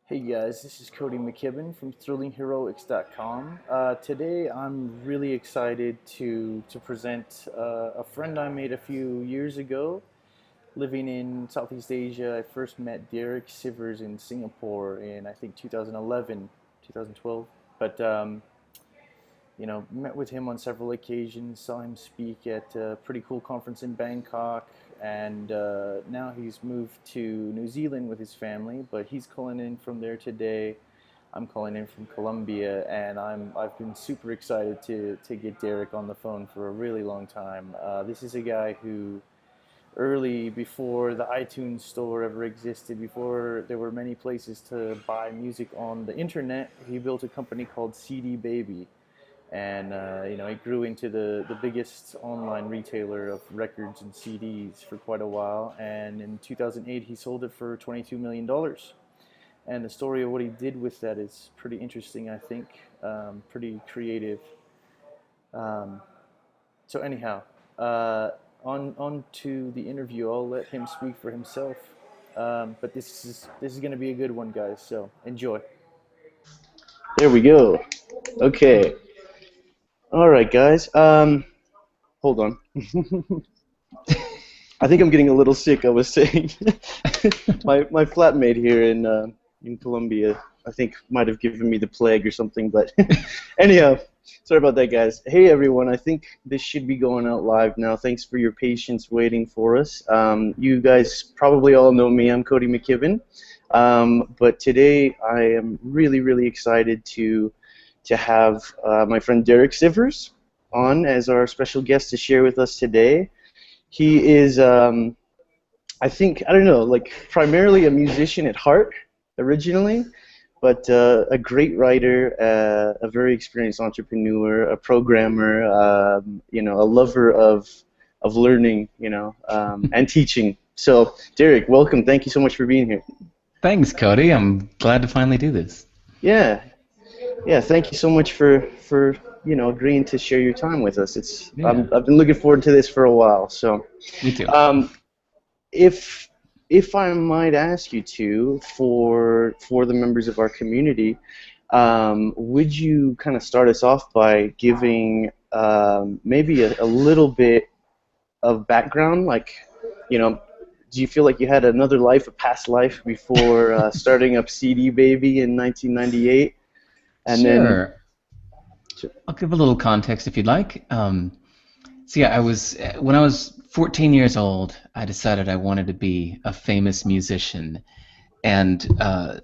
Hey guys, this is Cody McKibben from ThrillingHeroics.com. Today I'm really excited to present a friend I made a few years ago living in Southeast Asia. I first met Derek Sivers in Singapore in I think 2011, 2012. But met with him on several occasions, saw him speak at a pretty cool conference in Bangkok, and now he's moved to New Zealand with his family, but he's calling in from there today. I'm calling in from Colombia, and I've been super excited to get Derek on the phone for a really long time. This is a guy who early before the iTunes store ever existed, before there were many places to buy music on the internet, he built a company called CD Baby, and he grew into the biggest online retailer of records and CDs for quite a while. And in 2008, he sold it for $22 million. And the story of what he did with that is pretty interesting, I think, pretty creative. Um, so anyhow, on to the interview. I'll let him speak for himself. But this is going to be a good one, guys. So enjoy. There we go. Okay. All right, guys. Hold on. I think I'm getting a little sick. I was saying, my flatmate here in Colombia, I think might have given me the plague or something. But anyhow, sorry about that, guys. Hey, everyone. I think this should be going out live now. Thanks for your patience waiting for us. You guys probably all know me. I'm Cody McKibben. But today I am really, really excited to have my friend Derek Sivers on as our special guest to share with us today. He is, I think, I don't know, like primarily a musician at heart originally, but a great writer, a very experienced entrepreneur, a programmer, a lover of learning, and teaching. So, Derek, welcome. Thank you so much for being here. Thanks, Cody. I'm glad to finally do this. Yeah, yeah. Thank you so much for agreeing to share your time with us. I've been looking forward to this for a while. So, Me too. if I might ask you to, for the members of our community, would you kind of start us off by giving maybe a little bit of background, like, do you feel like you had another life, a past life, before starting up CD Baby in 1998? And then, Sure. I'll give a little context if you'd like. So yeah, when I was 14 years old, I decided I wanted to be a famous musician. And to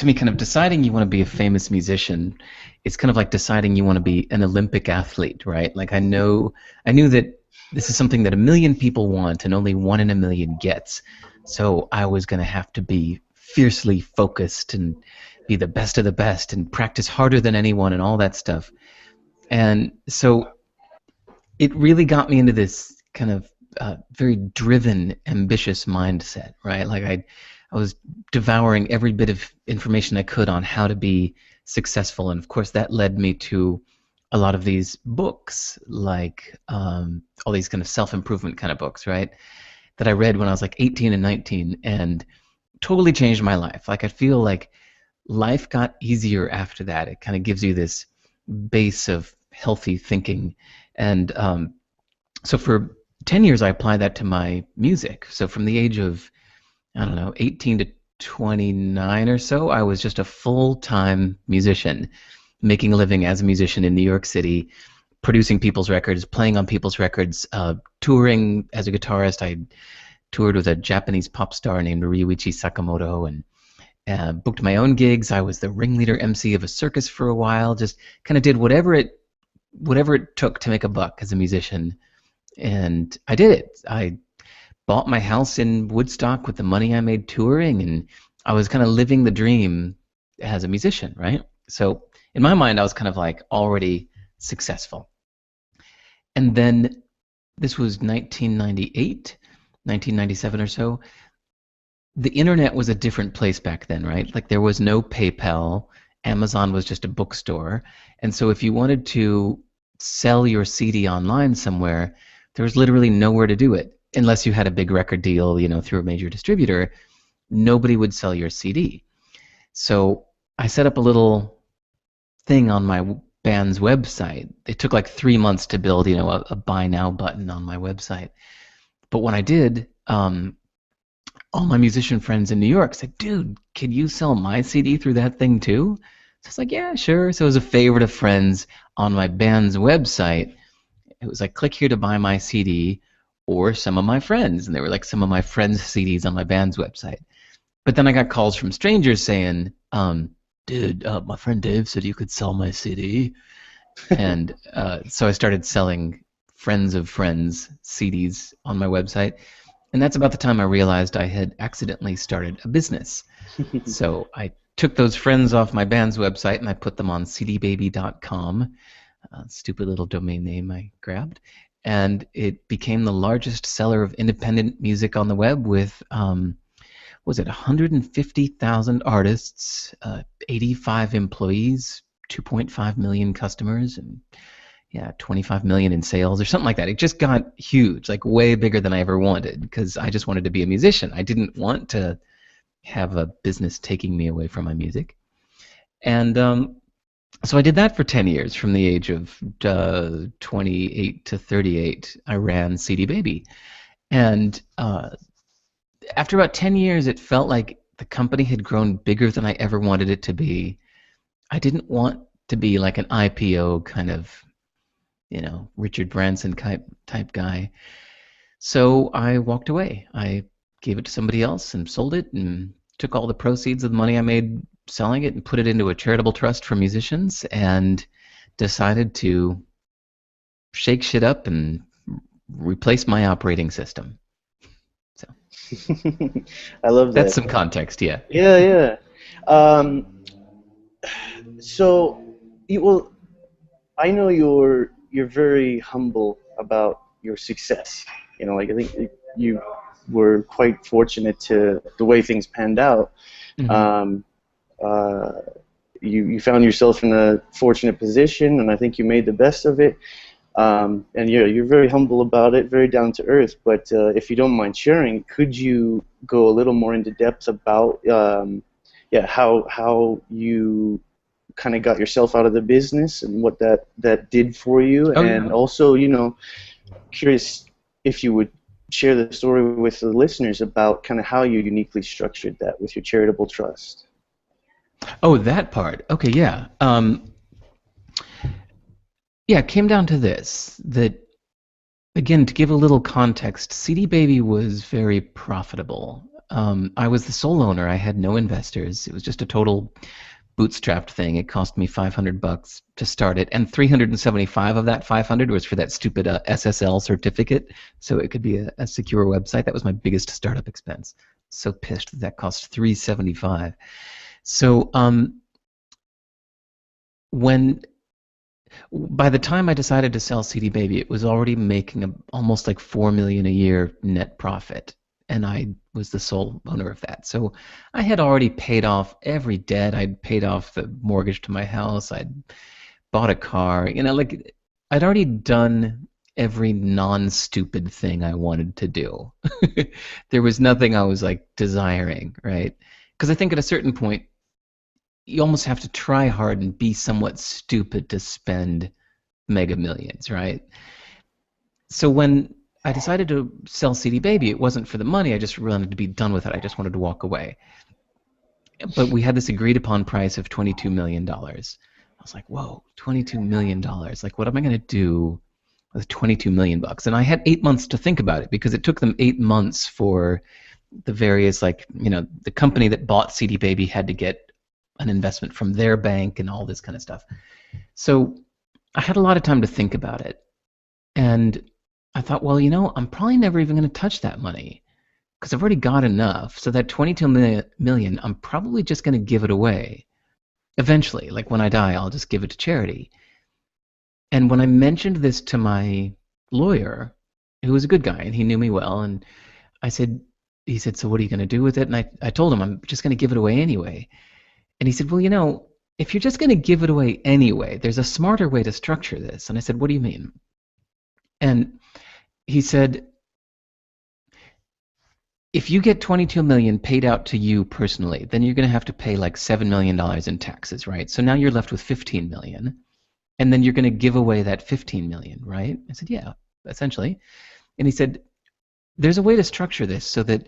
me, kind of deciding you want to be a famous musician, it's kind of like deciding you want to be an Olympic athlete, right? Like I knew that this is something that a million people want and only one in a million gets. So I was going to have to be fiercely focused and be the best of the best and practice harder than anyone and all that stuff. And so it really got me into this kind of very driven, ambitious mindset, right? Like I was devouring every bit of information I could on how to be successful, and of course that led me to a lot of these books, like all these kind of self-improvement kind of books, right? That I read when I was like 18 and 19, and totally changed my life. Like I feel like life got easier after that. It kind of gives you this base of healthy thinking, and so for 10 years I applied that to my music. So from the age of, I don't know, 18 to 29 or so, I was just a full-time musician, making a living as a musician in New York City, producing people's records, playing on people's records, touring as a guitarist. I toured with a Japanese pop star named Ryuichi Sakamoto, and booked my own gigs. I was the ringleader MC of a circus for a while. Just kind of did whatever it took to make a buck as a musician, and I did it. I bought my house in Woodstock with the money I made touring, and I was kind of living the dream as a musician, right? So in my mind, I was kind of like already successful. And then this was 1998, 1997 or so. The internet was a different place back then, right? Like there was no PayPal. Amazon was just a bookstore. And so if you wanted to sell your CD online somewhere, there was literally nowhere to do it. Unless you had a big record deal, through a major distributor, nobody would sell your CD. So I set up a little thing on my band's website. It took like 3 months to build, a buy now button on my website. But when I did, all my musician friends in New York said, "Dude, can you sell my CD through that thing too?" So I was like, "Yeah, sure." So it was a favorite of friends on my band's website. It was like, "Click here to buy my CD," or some of my friends, and they were like some of my friends' CDs on my band's website. But then I got calls from strangers saying, "Dude, my friend Dave said you could sell my CD," and so I started selling friends of friends CDs on my website. And that's about the time I realized I had accidentally started a business. So I took those friends off my band's website and I put them on cdbaby.com, a stupid little domain name I grabbed. And it became the largest seller of independent music on the web with, was it 150,000 artists, 85 employees, 2.5 million customers, and yeah, 25 million in sales or something like that. It just got huge, like way bigger than I ever wanted because I just wanted to be a musician. I didn't want to have a business taking me away from my music. And so I did that for 10 years. From the age of 28 to 38, I ran CD Baby. And after about 10 years, it felt like the company had grown bigger than I ever wanted it to be. I didn't want to be like an IPO kind of, Richard Branson type guy. So I walked away. I gave it to somebody else and sold it and took all the proceeds of the money I made selling it and put it into a charitable trust for musicians and decided to shake shit up and replace my operating system. So I love that's that. some context, yeah. Yeah, yeah. Um, so, well, I know you're very humble about your success. Like I think you were quite fortunate to the way things panned out. Mm-hmm. Um, uh, you found yourself in a fortunate position, and I think you made the best of it. And you're very humble about it, very down to earth. But if you don't mind sharing, could you go a little more into depth about yeah, how you kind of got yourself out of the business and what that did for you, Oh yeah. and also, curious if you would share the story with the listeners about kind of how you uniquely structured that with your charitable trust. Oh, that part. Okay, yeah. Yeah, it came down to this, that again, to give a little context, CD Baby was very profitable. I was the sole owner. I had no investors. It was just a total bootstrapped thing. It cost me $500 to start it, and 375 of that 500 was for that stupid SSL certificate, so it could be a secure website. That was my biggest startup expense. So pissed that cost 375. So when by the time I decided to sell CD Baby, it was already making almost like 4 million a year net profit, and I was the sole owner of that. So I had already paid off every debt. I'd paid off the mortgage to my house. I'd bought a car. Like I'd already done every non-stupid thing I wanted to do. There was nothing I was like desiring, right? Because I think at a certain point you almost have to try hard and be somewhat stupid to spend mega millions, right? So when I decided to sell CD Baby, it wasn't for the money. I just wanted to be done with it. I just wanted to walk away. But we had this agreed upon price of $22 million. I was like, whoa, $22 million. Like, what am I going to do with 22 million bucks? And I had 8 months to think about it because it took them 8 months for the various, like, the company that bought CD Baby had to get an investment from their bank and all this kind of stuff. So I had a lot of time to think about it. And I thought, well, I'm probably never even going to touch that money because I've already got enough. So that 22 million, I'm probably just going to give it away. Eventually, like when I die, I'll just give it to charity. And when I mentioned this to my lawyer, who was a good guy and he knew me well, and he said, so what are you going to do with it? And I told him, I'm just going to give it away anyway. And he said, well, if you're just going to give it away anyway, there's a smarter way to structure this. And I said, what do you mean? And he said, if you get 22 million paid out to you personally, then you're going to have to pay like $7 million in taxes, right? So now you're left with 15 million, and then you're going to give away that 15 million, right? I said, yeah, essentially. And he said, there's a way to structure this so that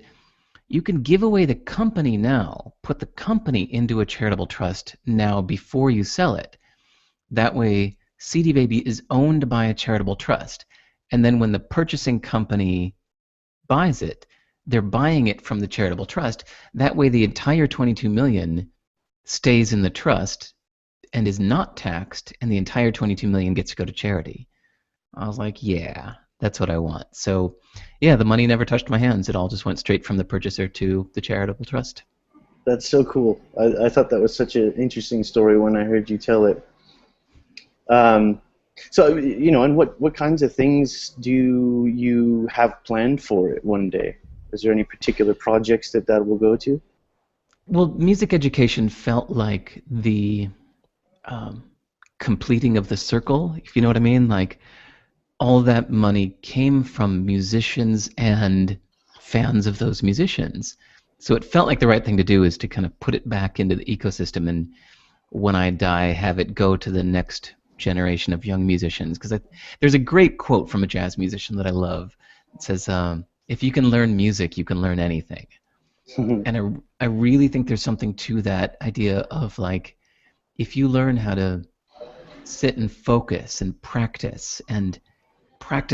you can give away the company now, put the company into a charitable trust now before you sell it. That way, CD Baby is owned by a charitable trust. And then when the purchasing company buys it, they're buying it from the charitable trust. That way, the entire 22 million stays in the trust and is not taxed, and the entire 22 million gets to go to charity. I was like, yeah, that's what I want. So, yeah, the money never touched my hands. It all just went straight from the purchaser to the charitable trust. That's so cool. I thought that was such an interesting story when I heard you tell it. Um, so, and what kinds of things do you have planned for it one day? Is there any particular projects that will go to? Well, music education felt like the um, completing of the circle, if you know what I mean. Like, all that money came from musicians and fans of those musicians. So it felt like the right thing to do is to kind of put it back into the ecosystem, and when I die, have it go to the next generation of young musicians. Because there's a great quote from a jazz musician that I love. It says, if you can learn music, you can learn anything. And I really think there's something to that idea of, like, if you learn how to sit and focus and practice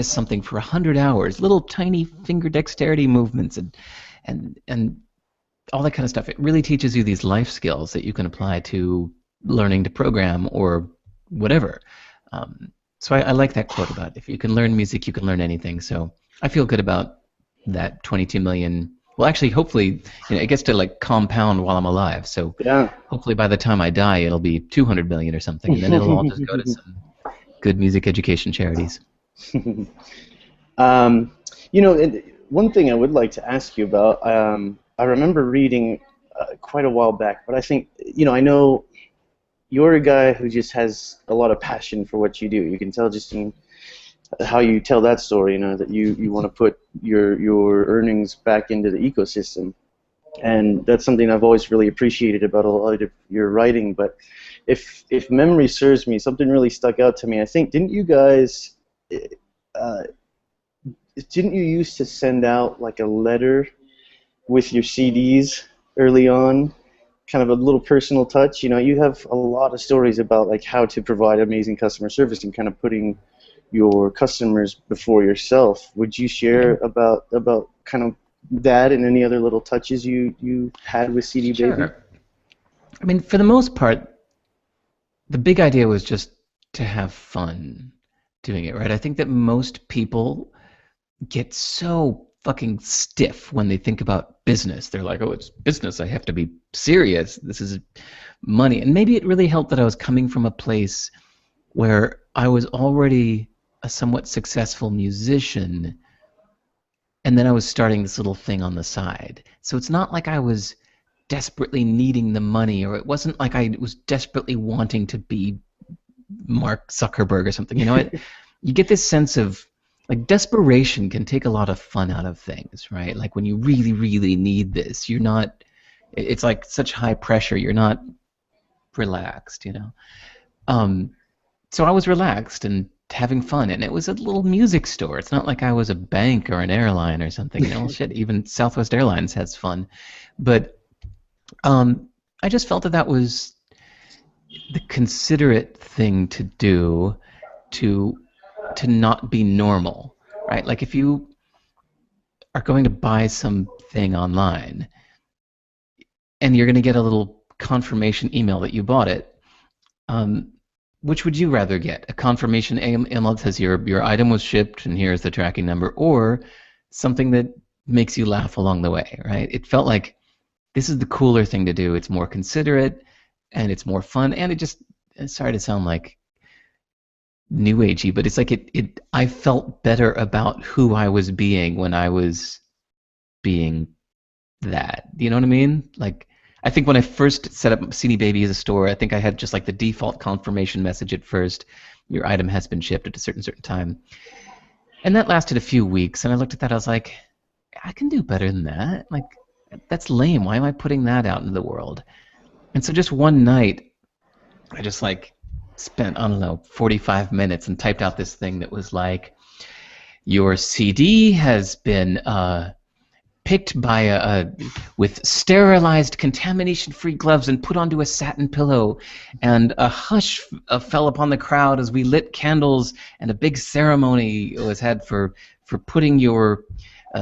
something for 100 hours, little tiny finger dexterity movements and all that kind of stuff. It really teaches you these life skills that you can apply to learning to program or whatever. So I like that quote about if you can learn music, you can learn anything. So I feel good about that 22 million. Well, actually, hopefully, it gets to like compound while I'm alive. So Yeah. hopefully by the time I die, it'll be 200 million or something, and then it'll all just go to some good music education charities. Um, one thing I would like to ask you about, I remember reading quite a while back, but I think, I know you're a guy who just has a lot of passion for what you do. You can tell just in how you tell that story, that you want to put your earnings back into the ecosystem. And that's something I've always really appreciated about a lot of your writing. But if memory serves me, something really stuck out to me. I think, didn't you guys uh, didn't you used to send out like a letter with your CDs early on, kind of a little personal touch? You have a lot of stories about like how to provide amazing customer service and kind of putting your customers before yourself. Would you share about kind of that and any other little touches you had with CD Baby? Sure. I mean, for the most part, the big idea was just to have fun doing it, right? I think that most people get so fucking stiff when they think about business. They're like, oh, it's business. I have to be serious. This is money. And maybe it really helped that I was coming from a place where I was already a somewhat successful musician, and then I was starting this little thing on the side. So it's not like I was desperately needing the money, or it wasn't like I was desperately wanting to be Mark Zuckerberg or something. You get this sense of, like, desperation can take a lot of fun out of things, right? Like when you really, really need this, you're not. It's like such high pressure. You're not relaxed. So I was relaxed and having fun, and it was a little music store. It's not like I was a bank or an airline or something. Shit, even Southwest Airlines has fun, but I just felt that was the considerate thing to do to not be normal, right? Like if you are going to buy something online and you're going to get a little confirmation email that you bought it, which would you rather get? A confirmation email that says your item was shipped and here's the tracking number, or something that makes you laugh along the way, right? It felt like this is the cooler thing to do. It's more considerate and it's more fun, and sorry to sound like new agey, but it's like I felt better about who I was being when I was being that. Do you know what I mean? Like, I think when I first set up CD Baby as a store, I think I had just like the default confirmation message at first. Your item has been shipped at a certain time. And that lasted a few weeks, and I looked at that, I was like, I can do better than that. Like, that's lame. Why am I putting that out into the world? And so just one night, I just like spent, I don't know, 45 minutes and typed out this thing that was like, your CD has been picked by with sterilized, contamination-free gloves and put onto a satin pillow, and a hush fell upon the crowd as we lit candles, and a big ceremony was had for putting your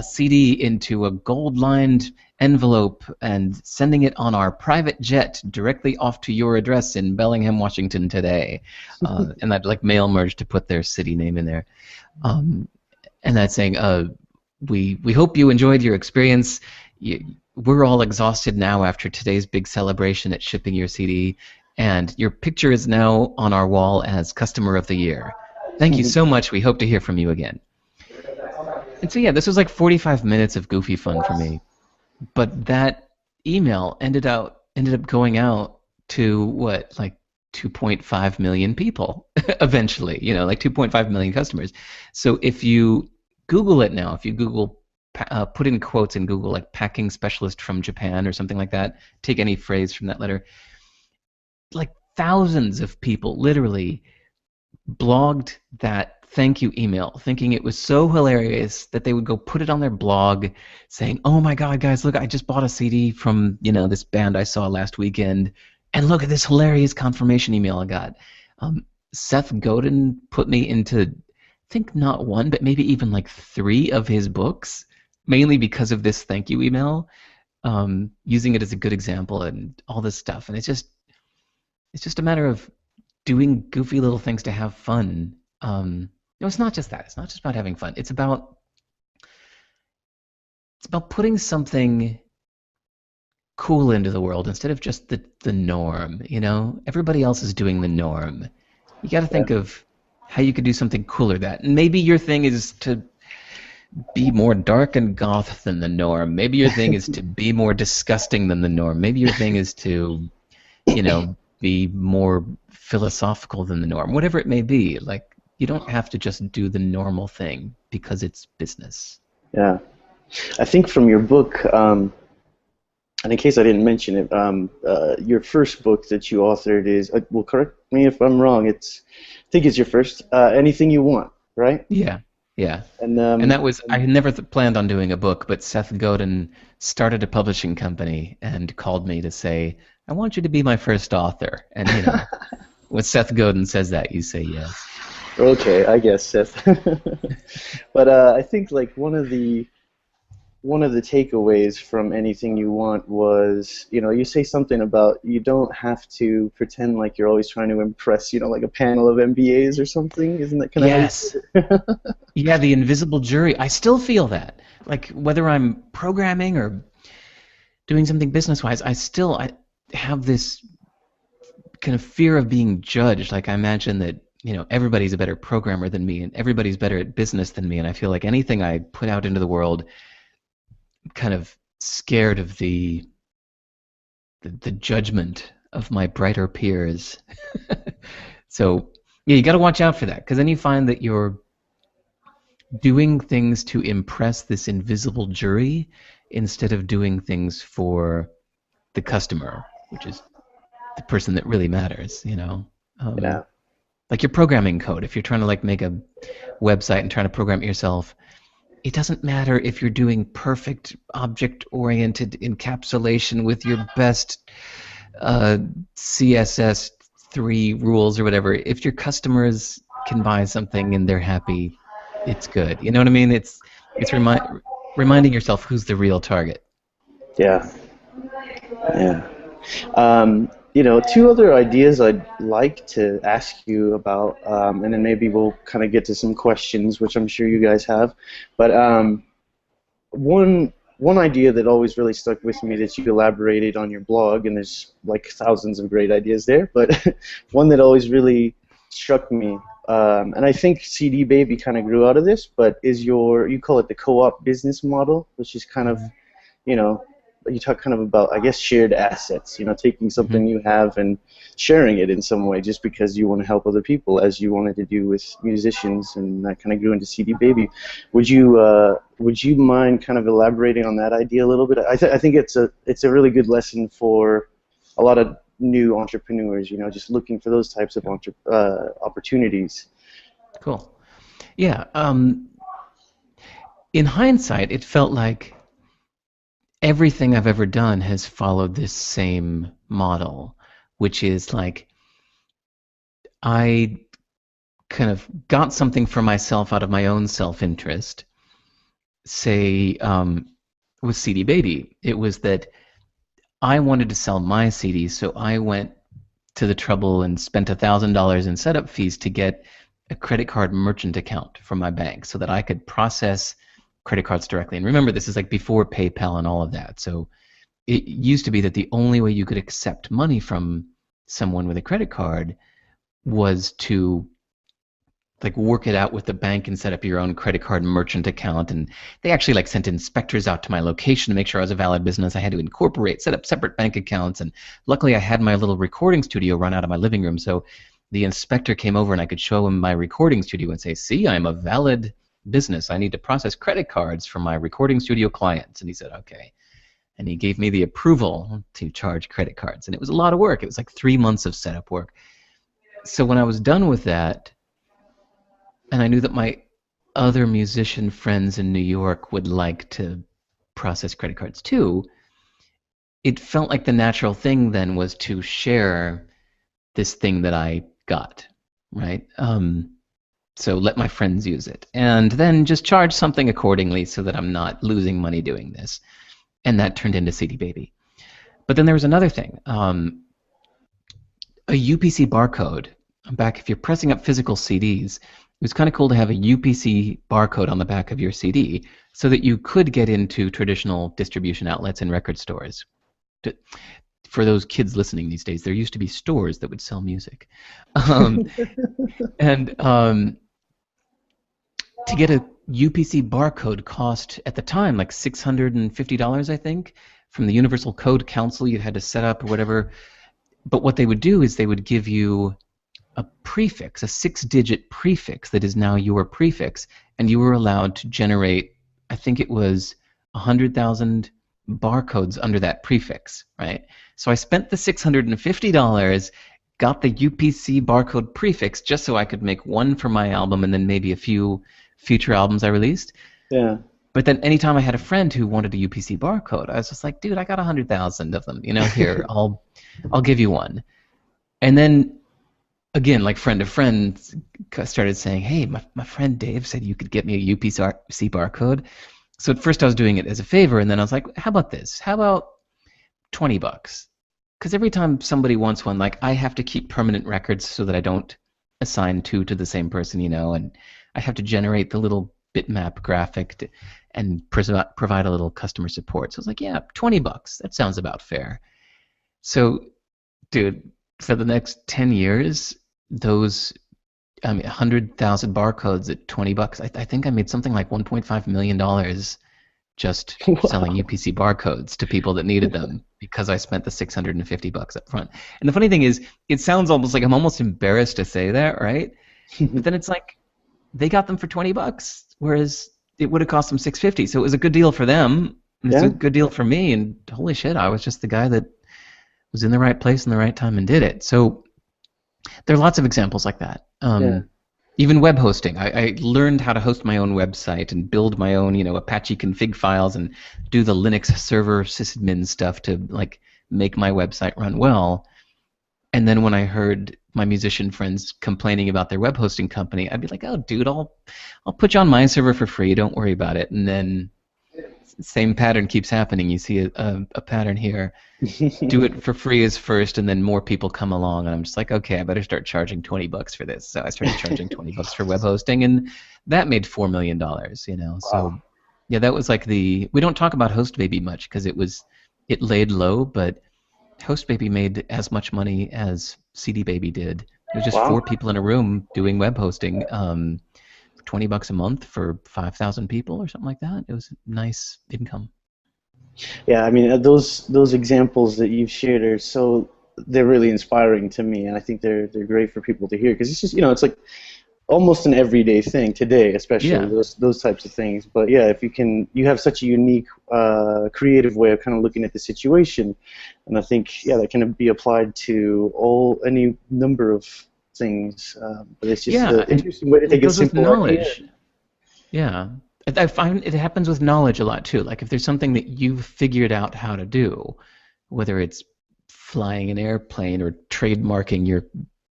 CD into a gold-lined envelope and sending it on our private jet directly off to your address in Bellingham, Washington today. And I'd like mail merge to put their city name in there. And that's saying, we hope you enjoyed your experience. We're all exhausted now after today's big celebration at shipping your CD, and your picture is now on our wall as Customer of the Year. Thank you so much. We hope to hear from you again. And so yeah, this was like 45 minutes of goofy fun for me. But that email ended up going out to what, like 2.5 million people eventually, like 2.5 million customers. So if you Google it now, if you Google, put in quotes in Google, like packing specialist from Japan or something like that, take any phrase from that letter, like thousands of people literally blogged that thank you email, thinking it was so hilarious that they would go put it on their blog, saying, "Oh my God, guys, look, I just bought a CD from this band I saw last weekend, and look at this hilarious confirmation email I got." Seth Godin put me into, I think not one, but maybe even like 3 of his books, mainly because of this thank you email, using it as a good example and all this stuff. And it's just a matter of doing goofy little things to have fun. It's not just that. It's not just about having fun. It's about putting something cool into the world instead of just the norm. Everybody else is doing the norm. You got to think of how you could do something cooler that. And maybe your thing is to be more dark and goth than the norm. Maybe your thing is to be more disgusting than the norm. Maybe your thing is to, be more philosophical than the norm. Whatever it may be, like, you don't have to just do the normal thing because it's business. Yeah. I think from your book, and in case I didn't mention it, your first book that you authored is, well, correct me if I'm wrong, I think it's your first, Anything You Want, right? Yeah. Yeah. And that was, I had never planned on doing a book, but Seth Godin started a publishing company and called me to say, "I want you to be my first author." And, when Seth Godin says that, you say yes. Okay, I guess, Seth. But I think like one of the takeaways from Anything You Want was, you say something about you don't have to pretend like you're always trying to impress, like a panel of MBAs or something. Isn't that kind of Yes. Yeah, the invisible jury. I still feel that. Like, whether I'm programming or doing something business-wise, I have this kind of fear of being judged. Like, I imagine that, everybody's a better programmer than me, and everybody's better at business than me, and I feel like anything I put out into the world, I'm kind of scared of the judgment of my brighter peers. So, yeah, you got to watch out for that, because then you find that you're doing things to impress this invisible jury instead of doing things for the customer, which is the person that really matters, Yeah. Like your programming code. If you're trying to like make a website and trying to program it yourself, it doesn't matter if you're doing perfect object-oriented encapsulation with your best CSS 3 rules or whatever. If your customers can buy something and they're happy, it's good. You know what I mean? It's reminding yourself who's the real target. Yeah. Yeah. 2 other ideas I'd like to ask you about, and then maybe we'll kind of get to some questions, which I'm sure you guys have. But one idea that always really stuck with me that you elaborated on your blog, and there's like thousands of great ideas there, but one that always really struck me, and I think CD Baby kind of grew out of this, but is you call it the co-op business model, which is kind of, you talk kind of about, I guess, shared assets. Taking Hmm. something you have and sharing it in some way, just because you want to help other people, as you wanted to do with musicians, and that kind of grew into CD Baby. Would you mind kind of elaborating on that idea a little bit? I think it's a really good lesson for a lot of new entrepreneurs. Just looking for those types of opportunities. Cool. Yeah. In hindsight, it felt like everything I've ever done has followed this same model, which is like I kind of got something for myself out of my own self-interest. Say, with CD Baby, it was that I wanted to sell my CDs, so I went to the trouble and spent $1,000 in setup fees to get a credit card merchant account from my bank so that I could process credit cards directly. And remember, this is like before PayPal and all of that. So it used to be that the only way you could accept money from someone with a credit card was to like work it out with the bank and set up your own credit card merchant account. And they actually like sent inspectors out to my location to make sure I was a valid business. I had to incorporate, set up separate bank accounts, and luckily I had my little recording studio run out of my living room, so the inspector came over and I could show him my recording studio and say, see, I'm a valid business. I need to process credit cards for my recording studio clients. And he said, okay. And he gave me the approval to charge credit cards. And it was a lot of work. It was like 3 months of setup work. So when I was done with that, and I knew that my other musician friends in New York would like to process credit cards too, it felt like the natural thing then was to share this thing that I got, right? So let my friends use it, and then just charge something accordingly so that I'm not losing money doing this. And that turned into CD Baby. But then there was another thing, a UPC barcode. Back if you're pressing up physical CDs, it was kind of cool to have a UPC barcode on the back of your CD so that you could get into traditional distribution outlets and record stores. For those kids listening these days, there used to be stores that would sell music. Um, and to get a UPC barcode cost at the time like $650, I think, from the Universal Code Council. You had to set up or whatever. But what they would do is they would give you a prefix, a 6-digit prefix that is now your prefix, and you were allowed to generate, I think it was 100,000 barcodes under that prefix, right? So I spent the $650, got the UPC barcode prefix just so I could make one for my album and then maybe a few future albums I released. Yeah. But then anytime I had a friend who wanted a UPC barcode, I was just like, dude, I got 100,000 of them. Here, I'll give you one. And then again, like friend of friends started saying, hey, my friend Dave said you could get me a UPC barcode. So at first I was doing it as a favor, and then I was like, how about this? How about $20? Because every time somebody wants one, like I have to keep permanent records so that I don't assign two to the same person, and I have to generate the little bitmap graphic and provide a little customer support. So I was like, yeah, $20. That sounds about fair. So, dude, for the next 10 years, those 100,000 barcodes at $20. I think I made something like $1.5 million just selling UPC barcodes to people that needed them because I spent the $650 up front. And the funny thing is, it sounds almost like I'm almost embarrassed to say that, right? But then it's like they got them for $20, whereas it would have cost them $650. So it was a good deal for them. And it's Yeah. a good deal for me. And holy shit, I was just the guy that was in the right place in the right time and did it. So there are lots of examples like that. Yeah. Even web hosting. I learned how to host my own website and build my own, Apache config files and do the Linux server sysadmin stuff to like make my website run well. And then when I heard my musician friends complaining about their web hosting company, I'd be like, "Oh, dude, I'll put you on my server for free. Don't worry about it." And then same pattern keeps happening. You see a pattern here. Do it for free as first, and then more people come along, and I'm just like, okay, I better start charging $20 for this. So I started charging $20 for web hosting, and that made $4 million. So Wow. yeah, that was like we don't talk about HostBaby much because it laid low, but HostBaby made as much money as CD Baby did. It was just Wow. 4 people in a room doing web hosting, $20 a month for 5,000 people or something like that. It was nice income. Yeah, I mean those examples that you've shared are they're really inspiring to me, and I think they're great for people to hear because it's just it's like almost an everyday thing today, especially Yeah. those types of things. But yeah, if you have such a unique, creative way of kind of looking at the situation, and I think that can be applied to any number of things. But it's just Yeah, an and interesting way to it take a goes with simple idea. knowledge. Yeah. I find it happens with knowledge a lot too. Like if there's something that you've figured out how to do, whether it's flying an airplane or trademarking your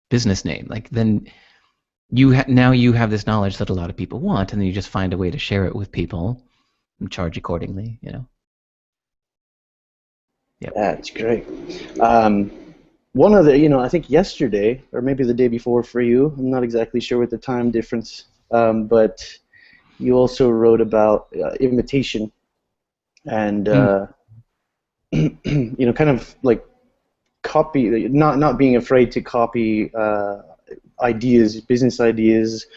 business name, like then now you have this knowledge that a lot of people want, and then you just find a way to share it with people and charge accordingly, you know. Yep. That's great. Um, One other, I think yesterday or maybe the day before for you. I'm not exactly sure what the time difference, but you also wrote about imitation and Mm. kind of like copy, not being afraid to copy ideas, business ideas,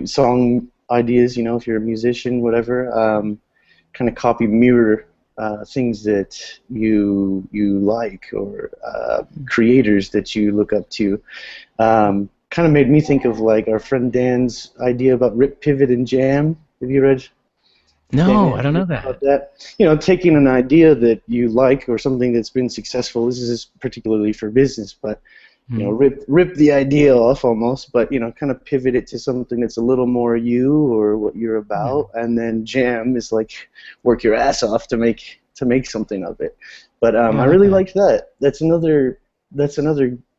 song ideas. If you're a musician, whatever, kind of copy, mirror things that you like or creators that you look up to. Kind of made me think of like our friend Dan's idea about rip, pivot, and jam. Have you read No, I Dan don't know about that. that? Taking an idea that you like or something that's been successful. This is particularly for business, but Mm. rip the idea off almost, but kind of pivot it to something that's a little more you or what you're Mm. about, and then jam is like work your ass off to make something of it. But Yeah, I I like really that. like that. That's another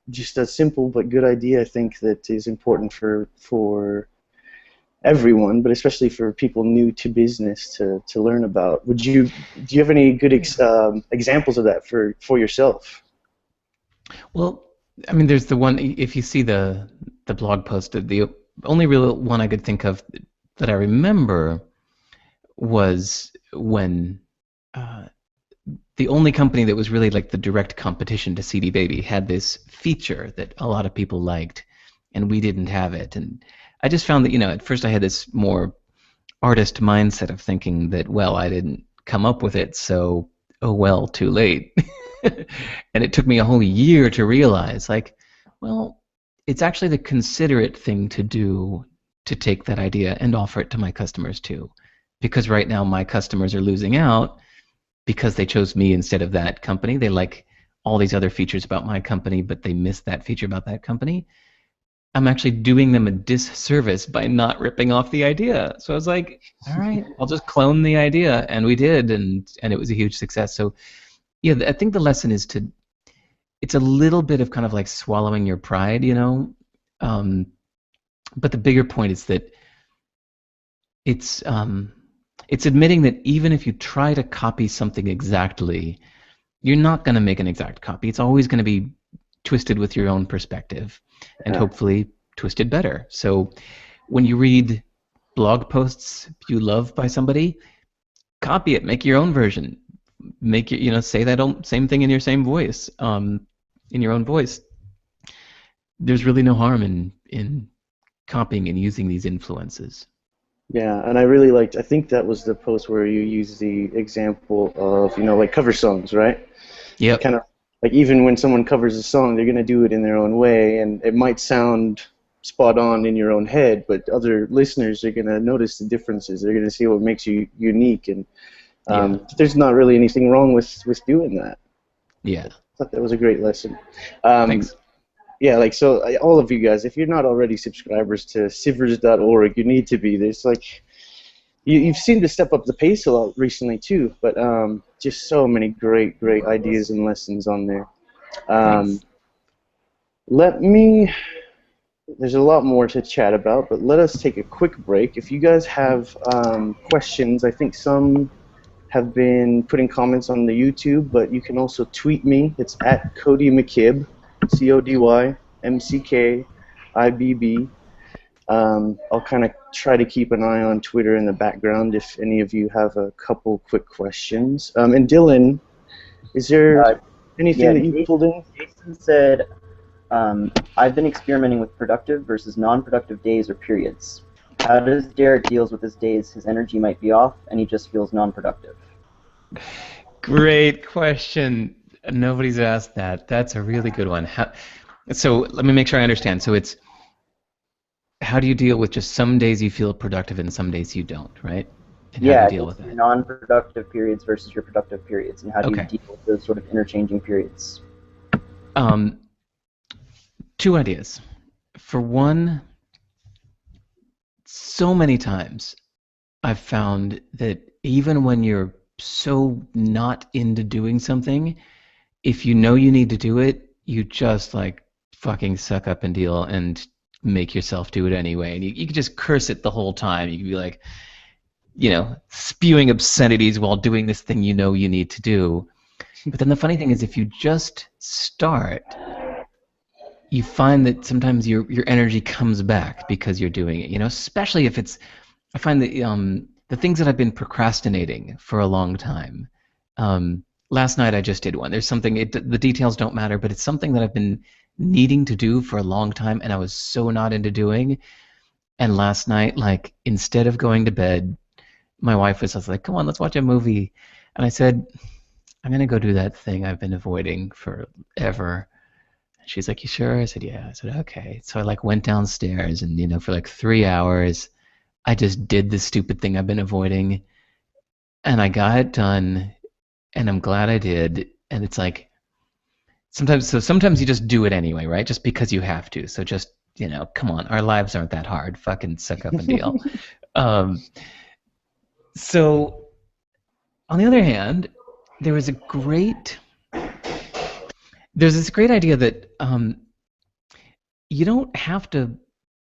just a simple but good idea. I think that is important for everyone, but especially for people new to business to learn about. Do you have any good examples of that for yourself? Well, I mean, there's the one. If you see the blog post, the only real one I could think of that I remember was when uh, the only company that was really like the direct competition to CD Baby had this feature that a lot of people liked, and we didn't have it. And I just found that at first I had this more artist mindset of thinking that, well, I didn't come up with it, so oh well, too late. And it took me a whole year to realize, like, well, it's actually the considerate thing to do to take that idea and offer it to my customers too. Because right now my customers are losing out because they chose me instead of that company. They like all these other features about my company, but they miss that feature about that company. I'm actually doing them a disservice by not ripping off the idea. So I was like, all right, I'll just clone the idea, and we did, and it was a huge success. So yeah, I think the lesson is it's a little bit of kind of like swallowing your pride, um, but the bigger point is that it's um, it's admitting that even if you try to copy something exactly, you're not going to make an exact copy. It's always going to be twisted with your own perspective, and Yeah. hopefully twisted better. So when you read blog posts you love by somebody, copy it, make your own version, make it, say that same thing in your same voice, in your own voice. There's really no harm in copying and using these influences. Yeah, and I really liked. I think that was the post where you used the example of like cover songs, right? Kind Yep. of like even when someone covers a song, they're gonna do it in their own way, and it might sound spot on in your own head, but other listeners are gonna notice the differences. They're gonna see what makes you unique, and Yeah. there's not really anything wrong with doing that. Yeah. I thought that was a great lesson. Um, Thanks. yeah, like so, all of you guys, if you're not already subscribers to Sivers.org, you need to be. There's like you've seemed to step up the pace a lot recently too, but just so many great ideas and lessons on there. Um, Thanks. let me. There's a lot more to chat about, but let us take a quick break. If you guys have questions, I think some have been putting comments on the YouTube, but you can also tweet me. It's at Cody McKibb, CodyMcKibb. I'll kind of try to keep an eye on Twitter in the background if any of you have a couple quick questions. And Dylan, is there Uh, anything yeah, that you pulled in? Jason said, I've been experimenting with productive versus non-productive days or periods. How does Derek deals with his days his energy might be off and he just feels non-productive? Great question. Nobody's asked that. That's a really good one. So let me make sure I understand. So it's how do you deal with just some days you feel productive and some days you don't, right? And how do you Yeah, deal with just your that? non-productive periods versus your productive periods, and how do you Okay. deal with those sort of interchanging periods? Um, two ideas. For one, so many times I've found that even when you're so not into doing something, if you know you need to do it, you just like fucking suck up and deal and make yourself do it anyway. And you can just curse it the whole time. You can be like, spewing obscenities while doing this thing you know you need to do. But then the funny thing is, if you just start, you find that sometimes your energy comes back because you're doing it. Especially if it's. I find that the things that I've been procrastinating for a long time. Last night I just did one. There's something. The details don't matter, but it's something that I've been needing to do for a long time, and I was so not into doing. And last night, like instead of going to bed, my wife was like, "Come on, let's watch a movie," and I said, "I'm gonna go do that thing I've been avoiding forever." She's like, "You sure?" I said, "Yeah." I said, "Okay." So I like went downstairs and for like 3 hours, I just did this stupid thing I've been avoiding, and I got it done, and I'm glad I did. And it's like sometimes you just do it anyway, right? Just because you have to. So just come on, our lives aren't that hard. Fucking suck up and deal. um, so on the other hand, there was there's this great idea that you don't have to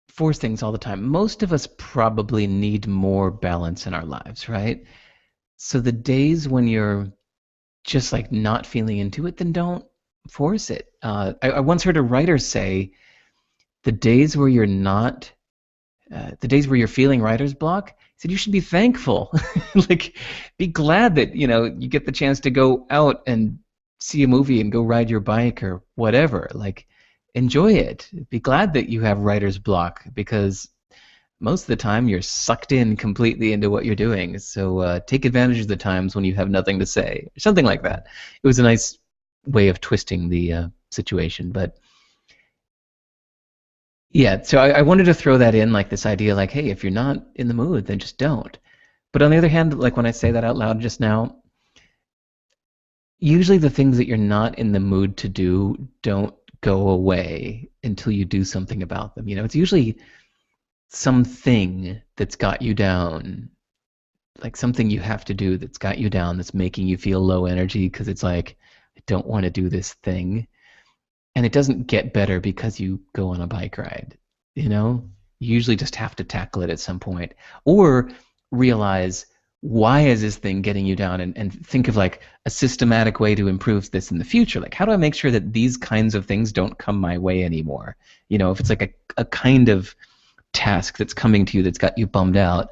force things all the time. Most of us probably need more balance in our lives, right? So the days when you're just like not feeling into it, then don't force it. I once heard a writer say, the days where you're not, the days where you're feeling writer's block, he said you should be thankful. Like, be glad that you get the chance to go out and see a movie and go ride your bike or whatever. Like, enjoy it. Be glad that you have writer's block, because most of the time you're sucked in completely into what you're doing. So take advantage of the times when you have nothing to say, or something like that. It was a nice way of twisting the situation, but yeah. So I wanted to throw that in, like this idea, like, hey, if you're not in the mood, then just don't. But on the other hand, like when I say that out loud just now, usually the things that you're not in the mood to do don't go away until you do something about them. It's usually something that's got you down, like something you have to do that's got you down, that's making you feel low energy because it's like, I don't want to do this thing. And it doesn't get better because you go on a bike ride. You usually just have to tackle it at some point, or realize, why is this thing getting you down, and think of like a systematic way to improve this in the future. Like, how do I make sure that these kinds of things don't come my way anymore? If it's like a kind of task that's coming to you that's got you bummed out,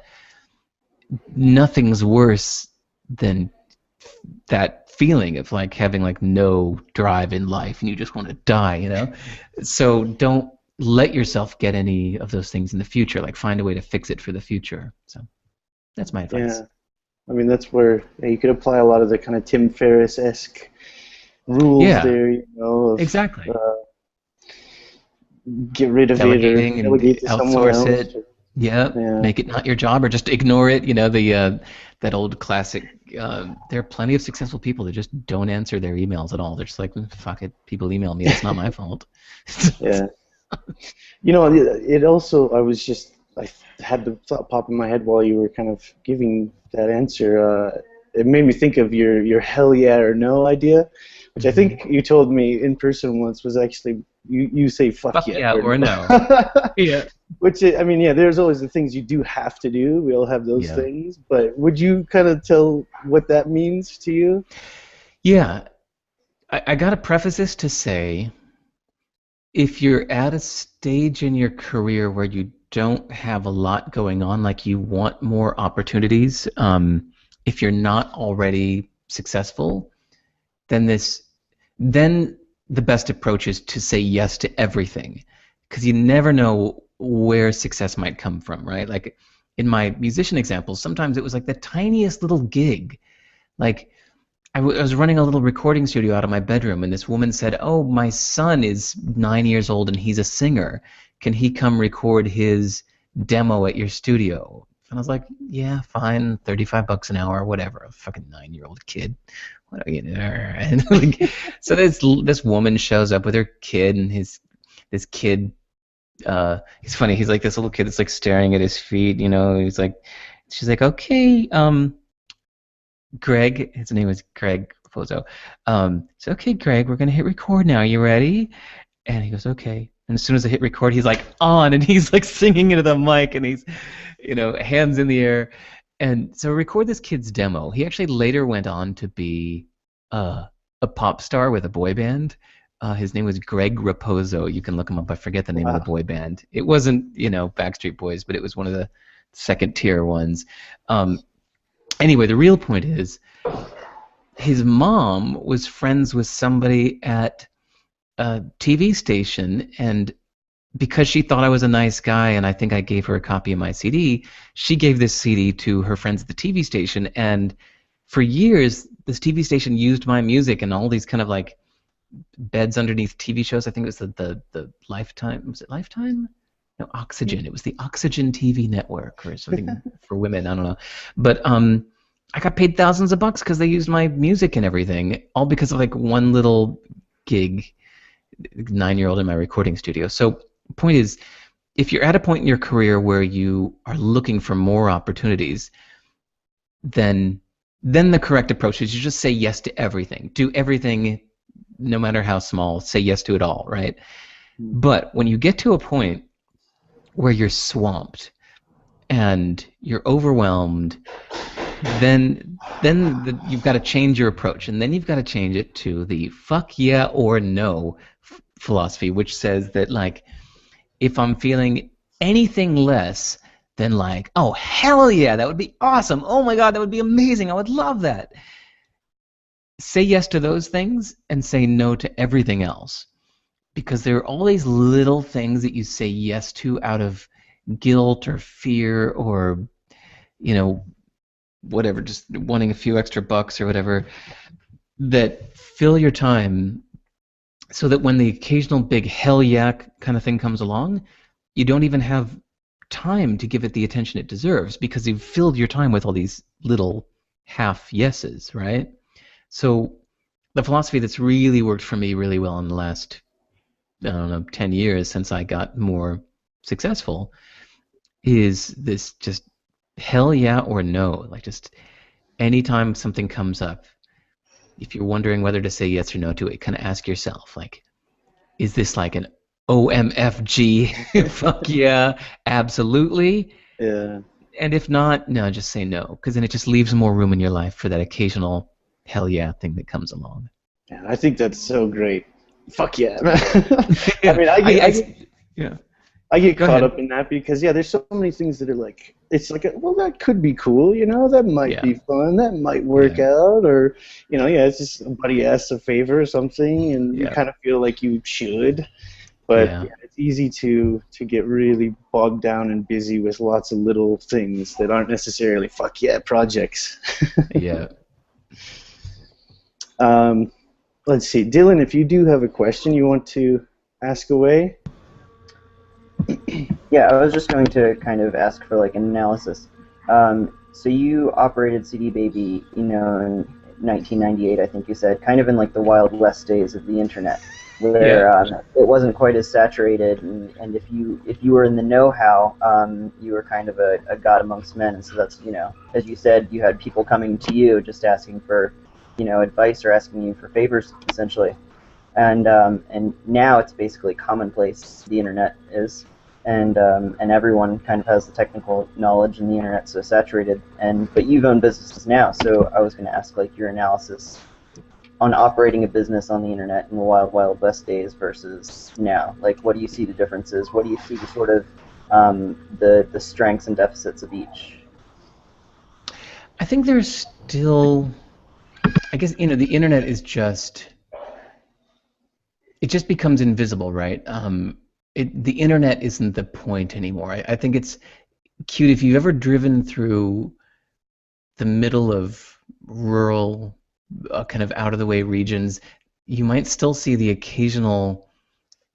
nothing's worse than that feeling of like having like no drive in life and you just want to die. So don't let yourself get any of those things in the future. Like, find a way to fix it for the future. So that's my advice. Yeah, I mean that's where you could apply a lot of the kind of Tim Ferriss-esque rules Yeah, there, of exactly. get rid of it or Delegating and delegate to someone outsource else. it. Yeah, Yeah. make it not your job, or just ignore it. The that old classic. There are plenty of successful people that just don't answer their emails at all. They're just like, fuck it, people email me. It's not my fault. Yeah. It also, I had the thought pop in my head while you were kind of giving that answer. It made me think of your hell yeah or no idea, which I think you told me in person once was actually, you say fuck yeah or no. Yeah. Which, I mean, yeah, there's always the things you do have to do. We all have those Yeah. things. But would you kind of tell what that means to you? Yeah. I got to preface this to say, if you're at a stage in your career where you don't have a lot going on, like you want more opportunities, if you're not already successful, then the best approach is to say yes to everything, because you never know where success might come from, right? Like in my musician examples, sometimes it was like the tiniest little gig. Like I was running a little recording studio out of my bedroom, and this woman said, "Oh, my son is 9 years old and he's a singer. Can he come record his demo at your studio?" And I was like, "Yeah, fine, $35 an hour, whatever." A fucking 9-year-old kid. What are you doing? And like, so this woman shows up with her kid, and this kid. He's funny. He's like this little kid that's like staring at his feet. You know, he's like, she's like, "Okay, Greg," his name is Greg Pozo. So, "Okay, Greg, we're gonna hit record now. You ready?" And he goes, "Okay." And as soon as I hit record, he's like on, and he's like singing into the mic, and he's, hands in the air. And so record this kid's demo. He actually later went on to be a pop star with a boy band. His name was Greg Raposo. You can look him up. I forget the name of the boy band. It wasn't, Backstreet Boys, but it was one of the second tier ones. Anyway, the real point is, his mom was friends with somebody at a TV station, and because she thought I was a nice guy and I think I gave her a copy of my CD, she gave this CD to her friends at the TV station, and for years, this TV station used my music and all these kind of like beds underneath TV shows. I think it was the Lifetime. Was it Lifetime? No, Oxygen. It was the Oxygen TV network or something for women. I don't know. But I got paid thousands of bucks because they used my music and everything, all because of like one little gig, 9-year-old in my recording studio. So the point is, if you're at a point in your career where you are looking for more opportunities, then the correct approach is you just say yes to everything. Do everything, no matter how small. Say yes to it all, right? But when you get to a point where you're swamped and you're overwhelmed, then you've got to change your approach, and then you've got to change it to the fuck yeah or no philosophy, which says that, like, if I'm feeling anything less than like, oh hell yeah, that would be awesome, oh my god, that would be amazing, I would love that, say yes to those things and say no to everything else. Because there are all these little things that you say yes to out of guilt or fear or, whatever, just wanting a few extra bucks or whatever, that fill your time so that when the occasional big hell yeah kind of thing comes along, you don't even have time to give it the attention it deserves because you've filled your time with all these little half yeses, right? So the philosophy that's really worked for me really well in the last, 10 years since I got more successful is this just hell yeah or no. Like, just anytime something comes up, if you're wondering whether to say yes or no to it, kind of ask yourself, like, is this like an OMFG? Fuck yeah, absolutely. Yeah. And if not, no, just say no, because then it just leaves more room in your life for that occasional hell yeah thing that comes along. Yeah, I think that's so great. Fuck yeah. Yeah, I mean, I get Go caught ahead. up in that because there's so many things that are like, it's like, well, that could be cool, that might be fun, that might work out, or it's just somebody asks a favor or something, and you kind of feel like you should, but it's easy to get really bogged down and busy with lots of little things that aren't necessarily fuck yeah projects. Yeah. Let's see, Dylan, if you do have a question you want to ask away. Yeah, I was just going to kind of ask for like an analysis. So you operated CD Baby, in 1998, I think you said, kind of in like the Wild West days of the internet, where it wasn't quite as saturated, and if you were in the know-how, you were kind of a god amongst men, and so that's, as you said, you had people coming to you just asking for, advice or asking you for favors, essentially. And now it's basically commonplace, the internet is, and everyone kind of has the technical knowledge, and the internet's so saturated. But you've owned businesses now, so I was going to ask like your analysis on operating a business on the internet in the Wild Wild West days versus now. Like, what do you see the differences? What do you see the sort of the strengths and deficits of each? I think there's still, I guess, the internet is just, it just becomes invisible, right? The internet isn't the point anymore. I think it's cute if you've ever driven through the middle of rural kind of out of the way regions, you might still see the occasional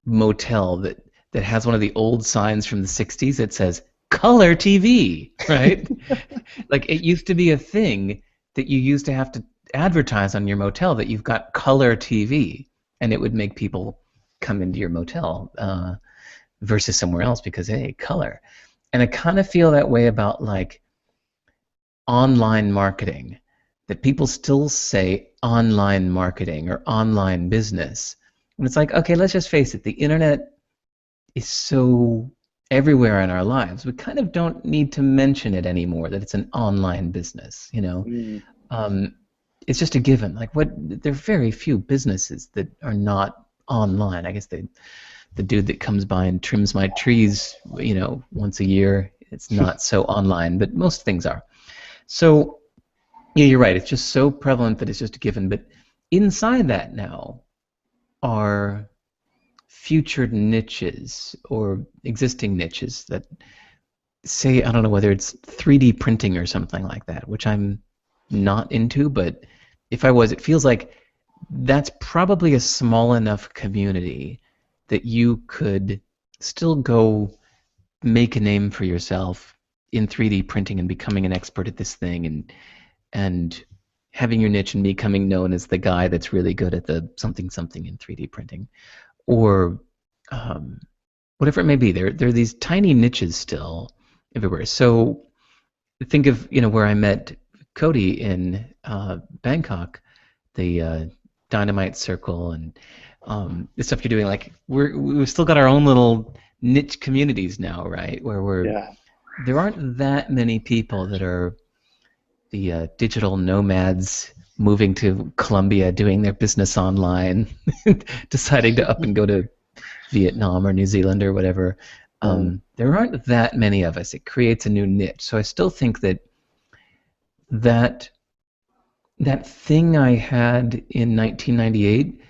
motel that has one of the old signs from the 60s that says color TV, right? Like it used to be a thing that you used to have to advertise on your motel that you've got color TV, and it would make people come into your motel versus somewhere else because, hey, color. And I kind of feel that way about like online marketing, that people still say online marketing or online business. And it's like, okay, let's just face it, the internet is so everywhere in our lives. We kind of don't need to mention it anymore, that it's an online business, you know? Mm. It's just a given. Like there are very few businesses that are not online. I guess the dude that comes by and trims my trees, you know, once a year, it's not so online, but most things are. So, yeah, you're right. It's just so prevalent that it's just a given. But inside that now are future niches or existing niches that say, I don't know whether it's 3D printing or something like that, which I'm not into, but if I was, it feels like that's probably a small enough community that you could still go make a name for yourself in 3D printing and becoming an expert at this thing and having your niche and becoming known as the guy that's really good at the something something in 3D printing, or whatever it may be. There are these tiny niches still everywhere. So think of, you know, where I met Cody in Bangkok, the Dynamite Circle, and the stuff you're doing. Like we've still got our own little niche communities now, right? Where there aren't that many people that are the digital nomads moving to Colombia, doing their business online, deciding to up and go to Vietnam or New Zealand or whatever. There aren't that many of us. It creates a new niche. So I still think that thing I had in 1998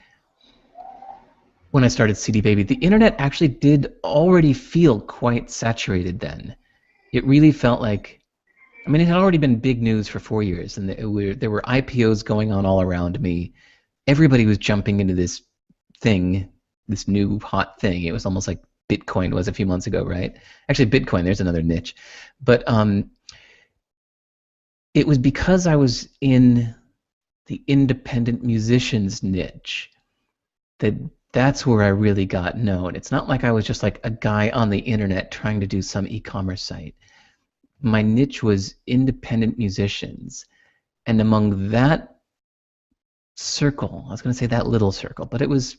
when I started CD Baby, the internet actually did already feel quite saturated then. It really felt like, I mean, it had already been big news for 4 years, and there were IPOs going on all around me. Everybody was jumping into this thing, this new hot thing. It was almost like Bitcoin was a few months ago, right? Actually, Bitcoin, there's another niche. But it was because I was in the independent musicians niche that's where I really got known. It's not like I was just like a guy on the internet trying to do some e-commerce site. My niche was independent musicians, and among that circle, I was going to say that little circle, but it was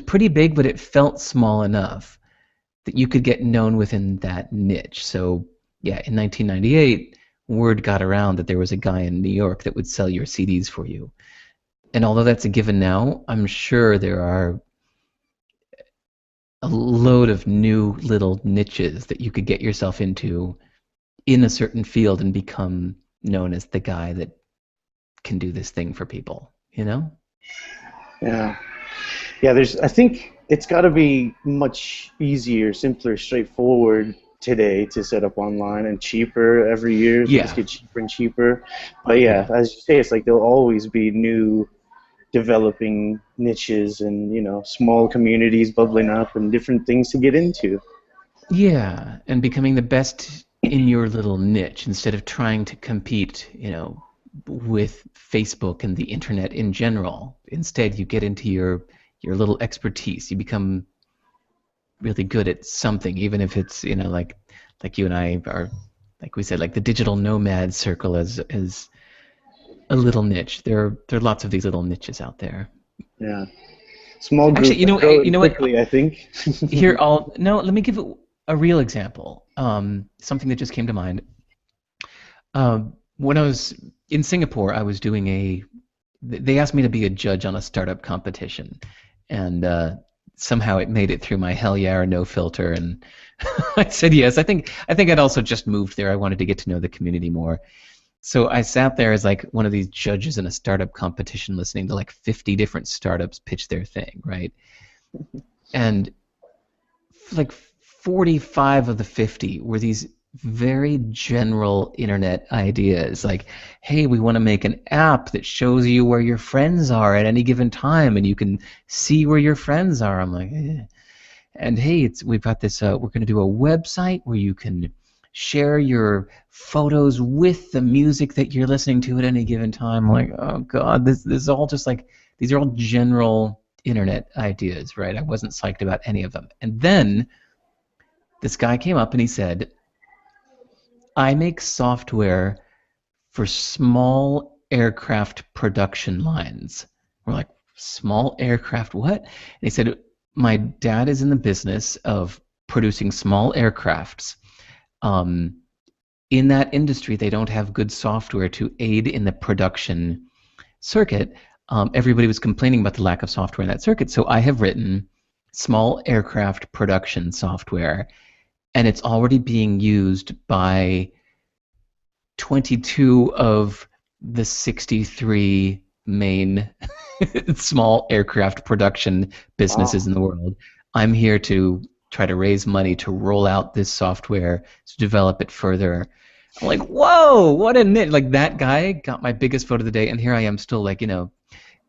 pretty big, but it felt small enough that you could get known within that niche. So yeah, in 1998, word got around that there was a guy in New York that would sell your CDs for you. And although that's a given now, I'm sure there are a load of new little niches that you could get yourself into in a certain field and become known as the guy that can do this thing for people, you know? Yeah. Yeah, I think it's got to be much easier, simpler, straightforward today to set up online, and cheaper every year. Yeah. Things get cheaper and cheaper. But yeah, as you say, it's like there'll always be new developing niches and, you know, small communities bubbling up and different things to get into. Yeah, and becoming the best in your little niche instead of trying to compete, you know, with Facebook and the internet in general. Instead, you get into your little expertise. You become really good at something, even if it's, you know, like you and I are, like we said, like the digital nomad circle is a little niche. There are lots of these little niches out there. Yeah. Small group. Actually, you know quickly, what? I think. Here, let me give a real example. Something that just came to mind. When I was in Singapore, I was doing they asked me to be a judge on a startup competition, and somehow it made it through my hell yeah or no filter, and I said yes. I think I'd also just moved there. I wanted to get to know the community more. So I sat there as like one of these judges in a startup competition, listening to like 50 different startups pitch their thing, right? And like 45 of the 50 were these very general internet ideas, like, hey, we want to make an app that shows you where your friends are at any given time, and you can see where your friends are. I'm like, eh. And hey, we've got this. We're going to do a website where you can share your photos with the music that you're listening to at any given time. I'm like, oh God, this is all just like, these are all general internet ideas, right? I wasn't psyched about any of them. And then this guy came up and he said, I make software for small aircraft production lines. We're like, small aircraft, what? And he said, my dad is in the business of producing small aircrafts. In that industry, they don't have good software to aid in the production circuit. Everybody was complaining about the lack of software in that circuit, so I have written small aircraft production software, and it's already being used by 22 of the 63 main small aircraft production businesses in the world. I'm here to try to raise money to roll out this software, to develop it further. I'm like, whoa, what a nit. Like, that guy got my biggest vote of the day, and here I am still, like,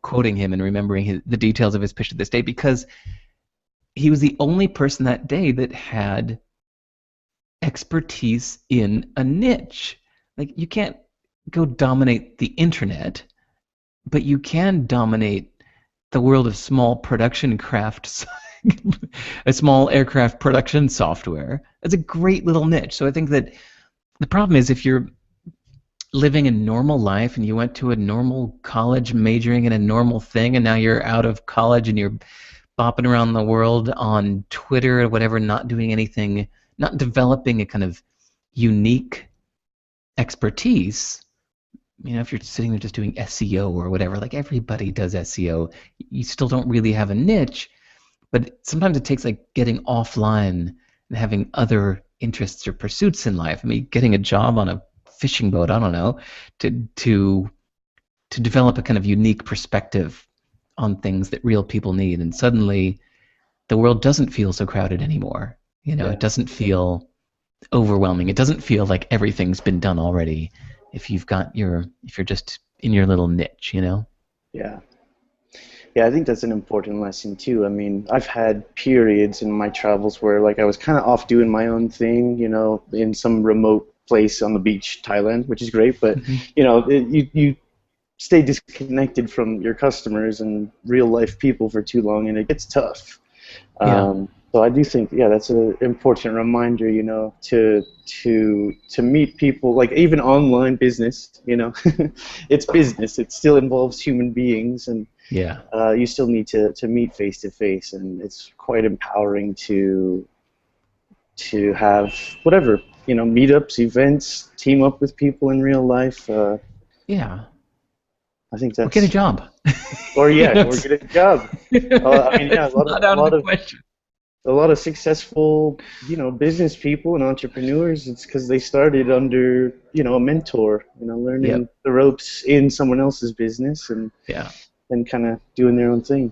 quoting him and remembering the details of his pitch to this day, because he was the only person that day that had expertise in a niche. Like, you can't go dominate the internet, but you can dominate the world of small production crafts, a small aircraft production software. That's a great little niche. So I think that the problem is, if you're living a normal life and you went to a normal college majoring in a normal thing, and now you're out of college and you're bopping around the world on Twitter or whatever, not doing anything, not developing a kind of unique expertise. If you're sitting there just doing SEO or whatever, like, everybody does SEO, you still don't really have a niche. But sometimes it takes, like, getting offline and having other interests or pursuits in life. I mean, getting a job on a fishing boat, I don't know, to develop a kind of unique perspective on things that real people need. And suddenly the world doesn't feel so crowded anymore. It doesn't feel overwhelming. It doesn't feel like everything's been done already if you're just in your little niche, Yeah. Yeah, I think that's an important lesson too. I mean, I've had periods in my travels where, like, I was kind of off doing my own thing, in some remote place on the beach, Thailand, which is great, but you stay disconnected from your customers and real life people for too long, and it gets tough. So I do think, that's an important reminder, to meet people, like, even online business, it's business. It still involves human beings, and you still need to meet face to face, and it's quite empowering to have whatever, meetups, events, team up with people in real life. I think that's. Or get a job. Or get a job. I mean, a lot of successful, business people and entrepreneurs, it's because they started under, a mentor, learning the ropes in someone else's business and kind of doing their own thing.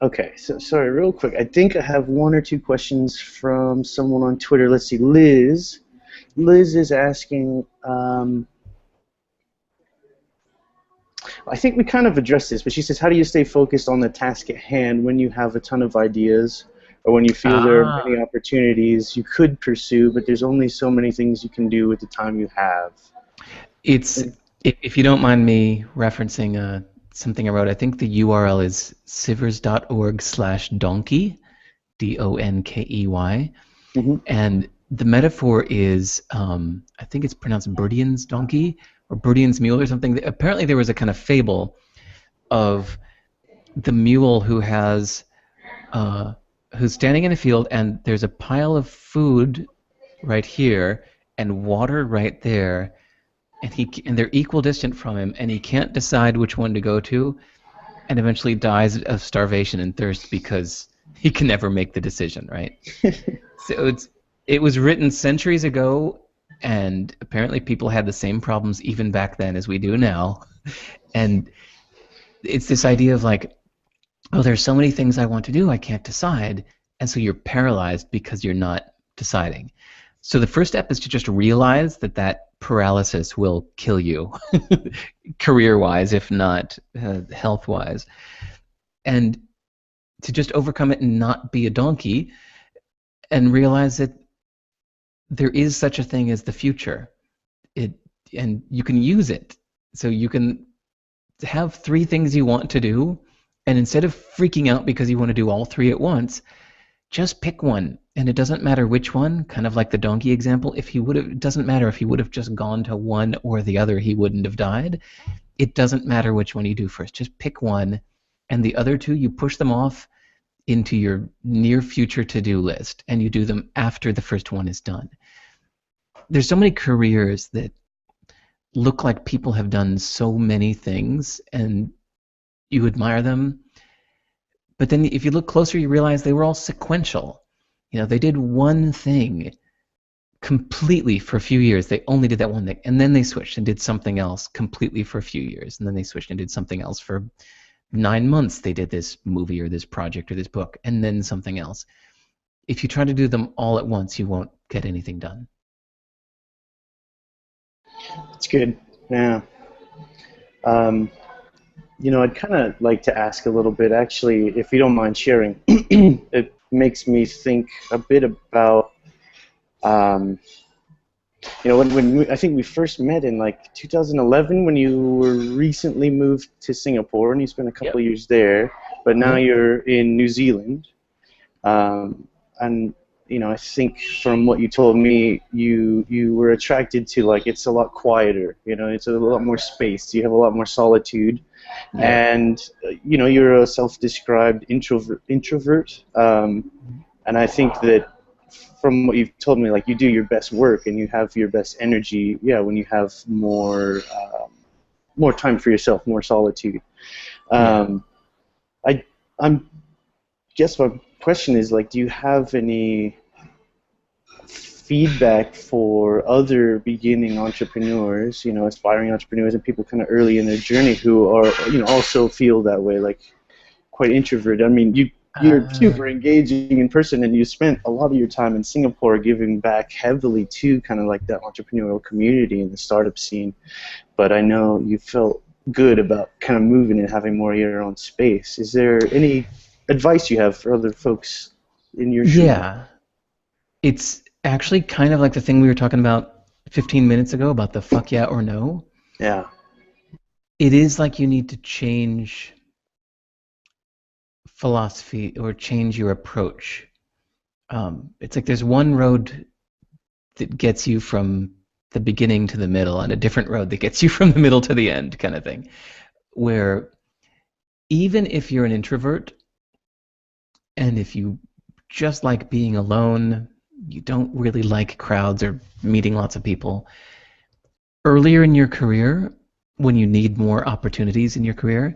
Okay, so sorry, real quick. I think I have one or two questions from someone on Twitter. Let's see, Liz. Liz is asking, I think we kind of addressed this, but she says, how do you stay focused on the task at hand when you have a ton of ideas, or when you feel there are many opportunities you could pursue, but there's only so many things you can do with the time you have? If you don't mind me referencing something I wrote, I think the URL is sivers.org/donkey, DONKEY, and the metaphor is, I think it's pronounced Burdian's donkey, or Burdian's mule or something. Apparently there was a kind of fable of the mule who's standing in a field, and there's a pile of food right here and water right there, and they're equidistant from him, and he can't decide which one to go to, and eventually dies of starvation and thirst because he can never make the decision, right? So it was written centuries ago, and apparently people had the same problems even back then as we do now. And it's this idea of, like, oh, there's so many things I want to do, I can't decide, and so you're paralyzed because you're not deciding. So the first step is to just realize that that paralysis will kill you, career-wise, if not health-wise, and to just overcome it and not be a donkey, and realize that there is such a thing as the future. And you can use it. So you can have 3 things you want to do, and instead of freaking out because you want to do all 3 at once, just pick one. And it doesn't matter which one, kind of like the donkey example. It doesn't matter if he would have just gone to one or the other, he wouldn't have died. It doesn't matter which one you do first. Just pick one, and the other 2, you push them off into your near future to-do list, and you do them after the first one is done. There's so many careers that look like people have done so many things, and you admire them, but then if you look closer, you realize they were all sequential. You know, they did one thing completely for a few years. They only did that one thing, and then they switched and did something else completely for a few years, and then they switched and did something else for 9 months. They did this movie or this project or this book, and then something else. If you try to do them all at once, you won't get anything done. That's good. Yeah. You know, I'd kind of like to ask a little bit, actually, if you don't mind sharing. It makes me think a bit about, you know, I think we first met in like 2011 when you were recently moved to Singapore and you spent a couple of years there, but now you're in New Zealand. And you know, I think from what you told me, you were attracted to, like, it's a lot quieter. You know, it's a lot more space. You have a lot more solitude, and you know, you're a self-described introvert. And I think that from what you've told me, like, you do your best work and you have your best energy. Yeah, when you have more time for yourself, more solitude. I'm guess my question is, like, do you have any feedback for other beginning entrepreneurs, you know, aspiring entrepreneurs and people kind of early in their journey who are, you know, also feel that way, like quite introverted? I mean, you're super engaging in person, and you spent a lot of your time in Singapore giving back heavily to kind of like that entrepreneurial community in the startup scene. But I know you felt good about kind of moving and having more of your own space. Is there any advice you have for other folks in your shoes? Yeah. It's actually kind of like the thing we were talking about 15 minutes ago about the fuck yeah or no. Yeah. It is like you need to change philosophy or change your approach. It's like there's one road that gets you from the beginning to the middle and a different road that gets you from the middle to the end, kind of thing, where even if you're an introvert and if you just like being alone, you don't really like crowds or meeting lots of people, earlier in your career, when you need more opportunities in your career,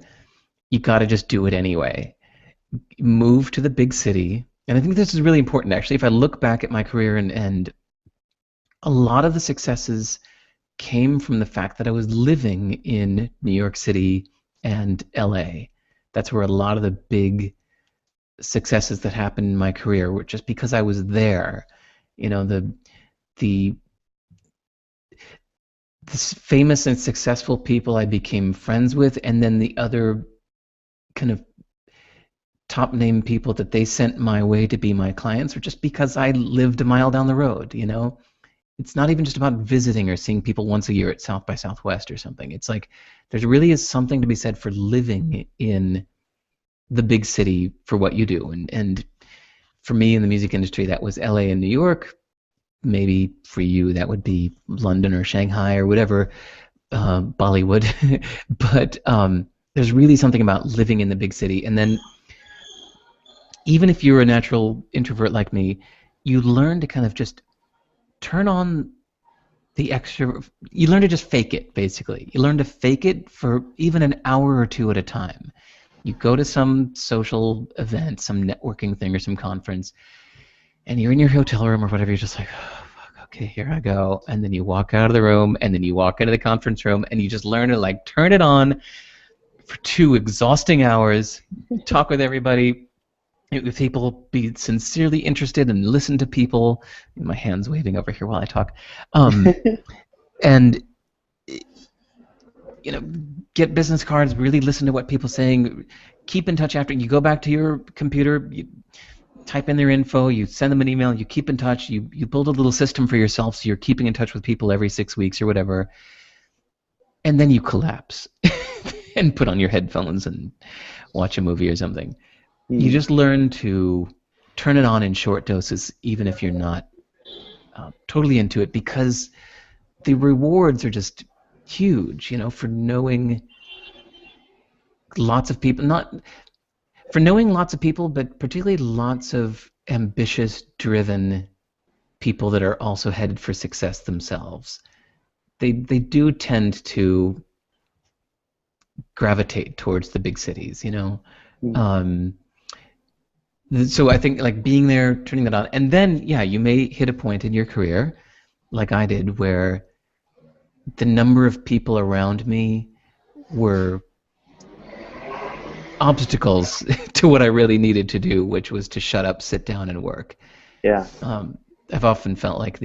you got to just do it anyway. Move to the big city. And I think this is really important, actually. If I look back at my career, and a lot of the successes came from the fact that I was living in New York City and LA. That's where a lot of the big successes that happened in my career were just because I was there. You know, the famous and successful people I became friends with, and then the other kind of top name people that they sent my way to be my clients were just because I lived a mile down the road, you know? It's not even just about visiting or seeing people once a year at South by Southwest or something. It's like there really is something to be said for living in the big city for what you do. And for me in the music industry, that was LA and New York. Maybe for you that would be London or Shanghai or whatever, Bollywood. But there's really something about living in the big city. And then even if you're a natural introvert like me, you learn to kind of just turn on the extra. You learn to just fake it, basically. You learn to fake it for even an hour or two at a time. You go to some social event, some networking thing or some conference, and you're in your hotel room or whatever, you're just like, oh, fuck, okay, here I go. And then you walk out of the room, and then you walk into the conference room, and you just learn to, like, turn it on for 2 exhausting hours, talk with everybody, If people be sincerely interested and listen to people, my hand's waving over here while I talk, and get business cards, really listen to what people are saying, keep in touch after you go back to your computer, you type in their info, you send them an email, you keep in touch, you build a little system for yourself so you're keeping in touch with people every 6 weeks or whatever, and then you collapse and put on your headphones and watch a movie or something. You just learn to turn it on in short doses, even if you're not totally into it, because the rewards are just huge, for knowing lots of people, not for knowing lots of people, but particularly lots of ambitious, driven people that are also headed for success themselves. They do tend to gravitate towards the big cities, So I think like being there, turning that on, and then you may hit a point in your career, like I did, where the number of people around me were obstacles to what I really needed to do, which was to shut up, sit down, and work. Yeah. I've often felt like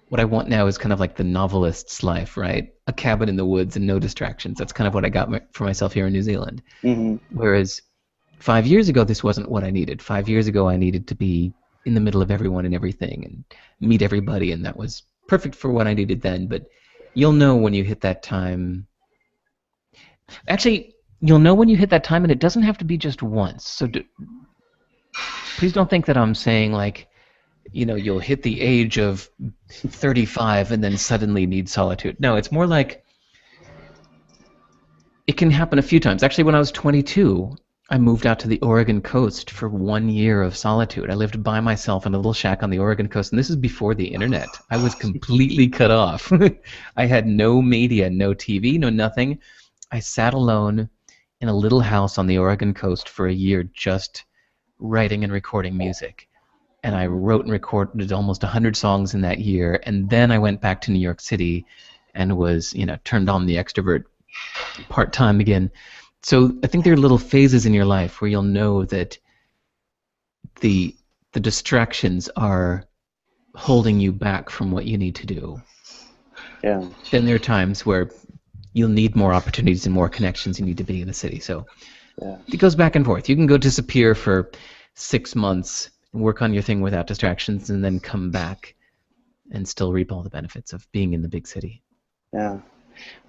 what I want now is kind of like the novelist's life, right? A cabin in the woods and no distractions. That's kind of what I got for myself here in New Zealand. Mm-hmm. Whereas 5 years ago, this wasn't what I needed. 5 years ago, I needed to be in the middle of everyone and everything and meet everybody, and that was perfect for what I needed then. But you'll know when you hit that time. Actually, you'll know when you hit that time, and it doesn't have to be just once. So please don't think that I'm saying like, you'll hit the age of 35 and then suddenly need solitude. No, it's more like it can happen a few times. Actually, when I was 22, I moved out to the Oregon coast for 1 year of solitude. I lived by myself in a little shack on the Oregon coast, and this is before the internet. I was completely cut off. I had no media, no TV, no nothing. I sat alone in a little house on the Oregon coast for a year just writing and recording music. And I wrote and recorded almost 100 songs in that year, and then I went back to New York City and was, turned on the extrovert part-time again. So I think there are little phases in your life where you'll know that the distractions are holding you back from what you need to do. Yeah. Then there are times where you'll need more opportunities and more connections. You need to be in the city. So it goes back and forth. You can go disappear for 6 months and work on your thing without distractions, and then come back and still reap all the benefits of being in the big city. Yeah.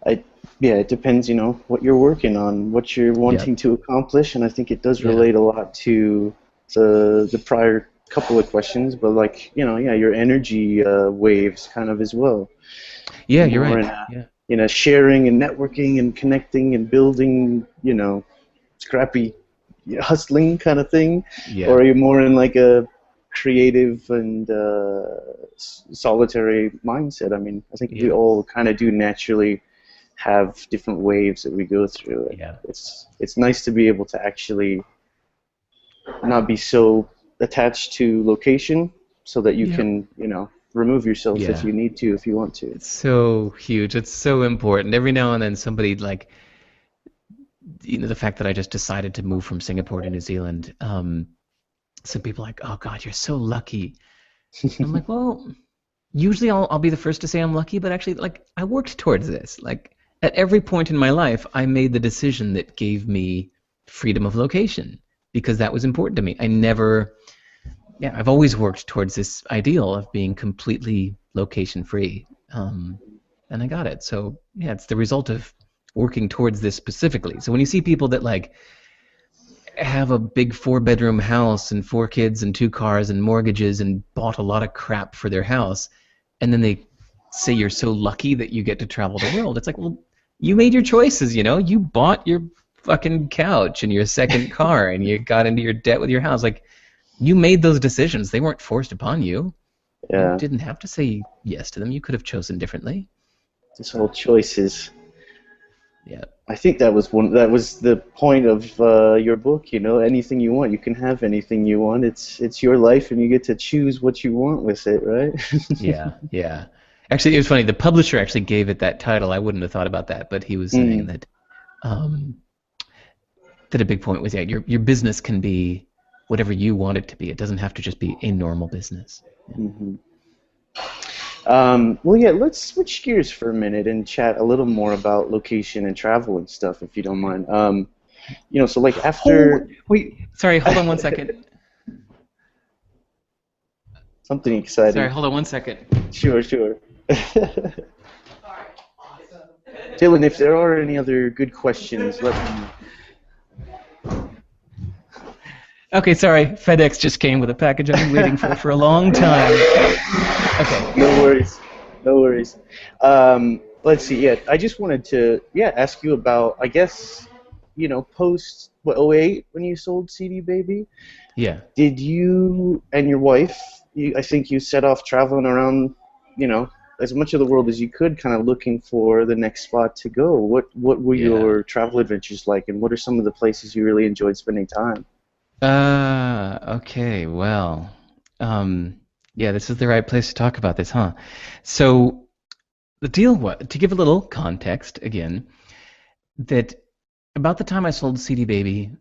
It depends, what you're working on, what you're wanting to accomplish, and I think it does relate a lot to the prior couple of questions, but like, your energy waves kind of as well. Yeah, you're right. Sharing and networking and connecting and building, scrappy, hustling kind of thing, or are you more in like a creative and solitary mindset? I mean, I think we all kind of do naturally have different waves that we go through. Yeah. It's nice to be able to actually not be so attached to location, so that you can, remove yourself if you need to, if you want to. It's so huge. It's so important. Every now and then somebody like, the fact that I just decided to move from Singapore to New Zealand, some people are like, oh God, you're so lucky. I'm like, well, usually I'll be the first to say I'm lucky, but actually, like, I worked towards this. Like, at every point in my life, I made the decision that gave me freedom of location, because that was important to me. I've always worked towards this ideal of being completely location free, and I got it. So it's the result of working towards this specifically. So when you see people that like have a big 4-bedroom house and 4 kids and 2 cars and mortgages and bought a lot of crap for their house, and then they say you're so lucky that you get to travel the world, it's like, well, you made your choices, you bought your fucking couch and your second car and you got into your debt with your house. Like, you made those decisions. They weren't forced upon you. You didn't have to say yes to them. You could have chosen differently. It's all choices. Yeah. I think that was the point of your book, anything you want. You can have anything you want. It's your life, and you get to choose what you want with it, right? Yeah. Actually, it was funny. The publisher actually gave it that title. I wouldn't have thought about that, but he was saying that a big point was your business can be whatever you want it to be. It doesn't have to just be a normal business. Hmm. Well, yeah, let's switch gears for a minute and chat a little more about location and travel and stuff, if you don't mind. So like after Wait, sorry, hold on one second. something exciting. Sorry, hold on one second. Sure. Dylan, if there are any other good questions, let me. Okay, sorry. FedEx just came with a package I've been waiting for a long time. Okay. No worries. Let's see. Yeah, I just wanted to ask you about, I guess, post '08 when you sold CD Baby. Yeah. Did you and your wife? I think you set off traveling around, as much of the world as you could, kind of looking for the next spot to go. What were your travel adventures like, and what are some of the places you really enjoyed spending time? Okay, well, this is the right place to talk about this, huh? So, the deal was, to give a little context again, that about the time I sold CD Baby,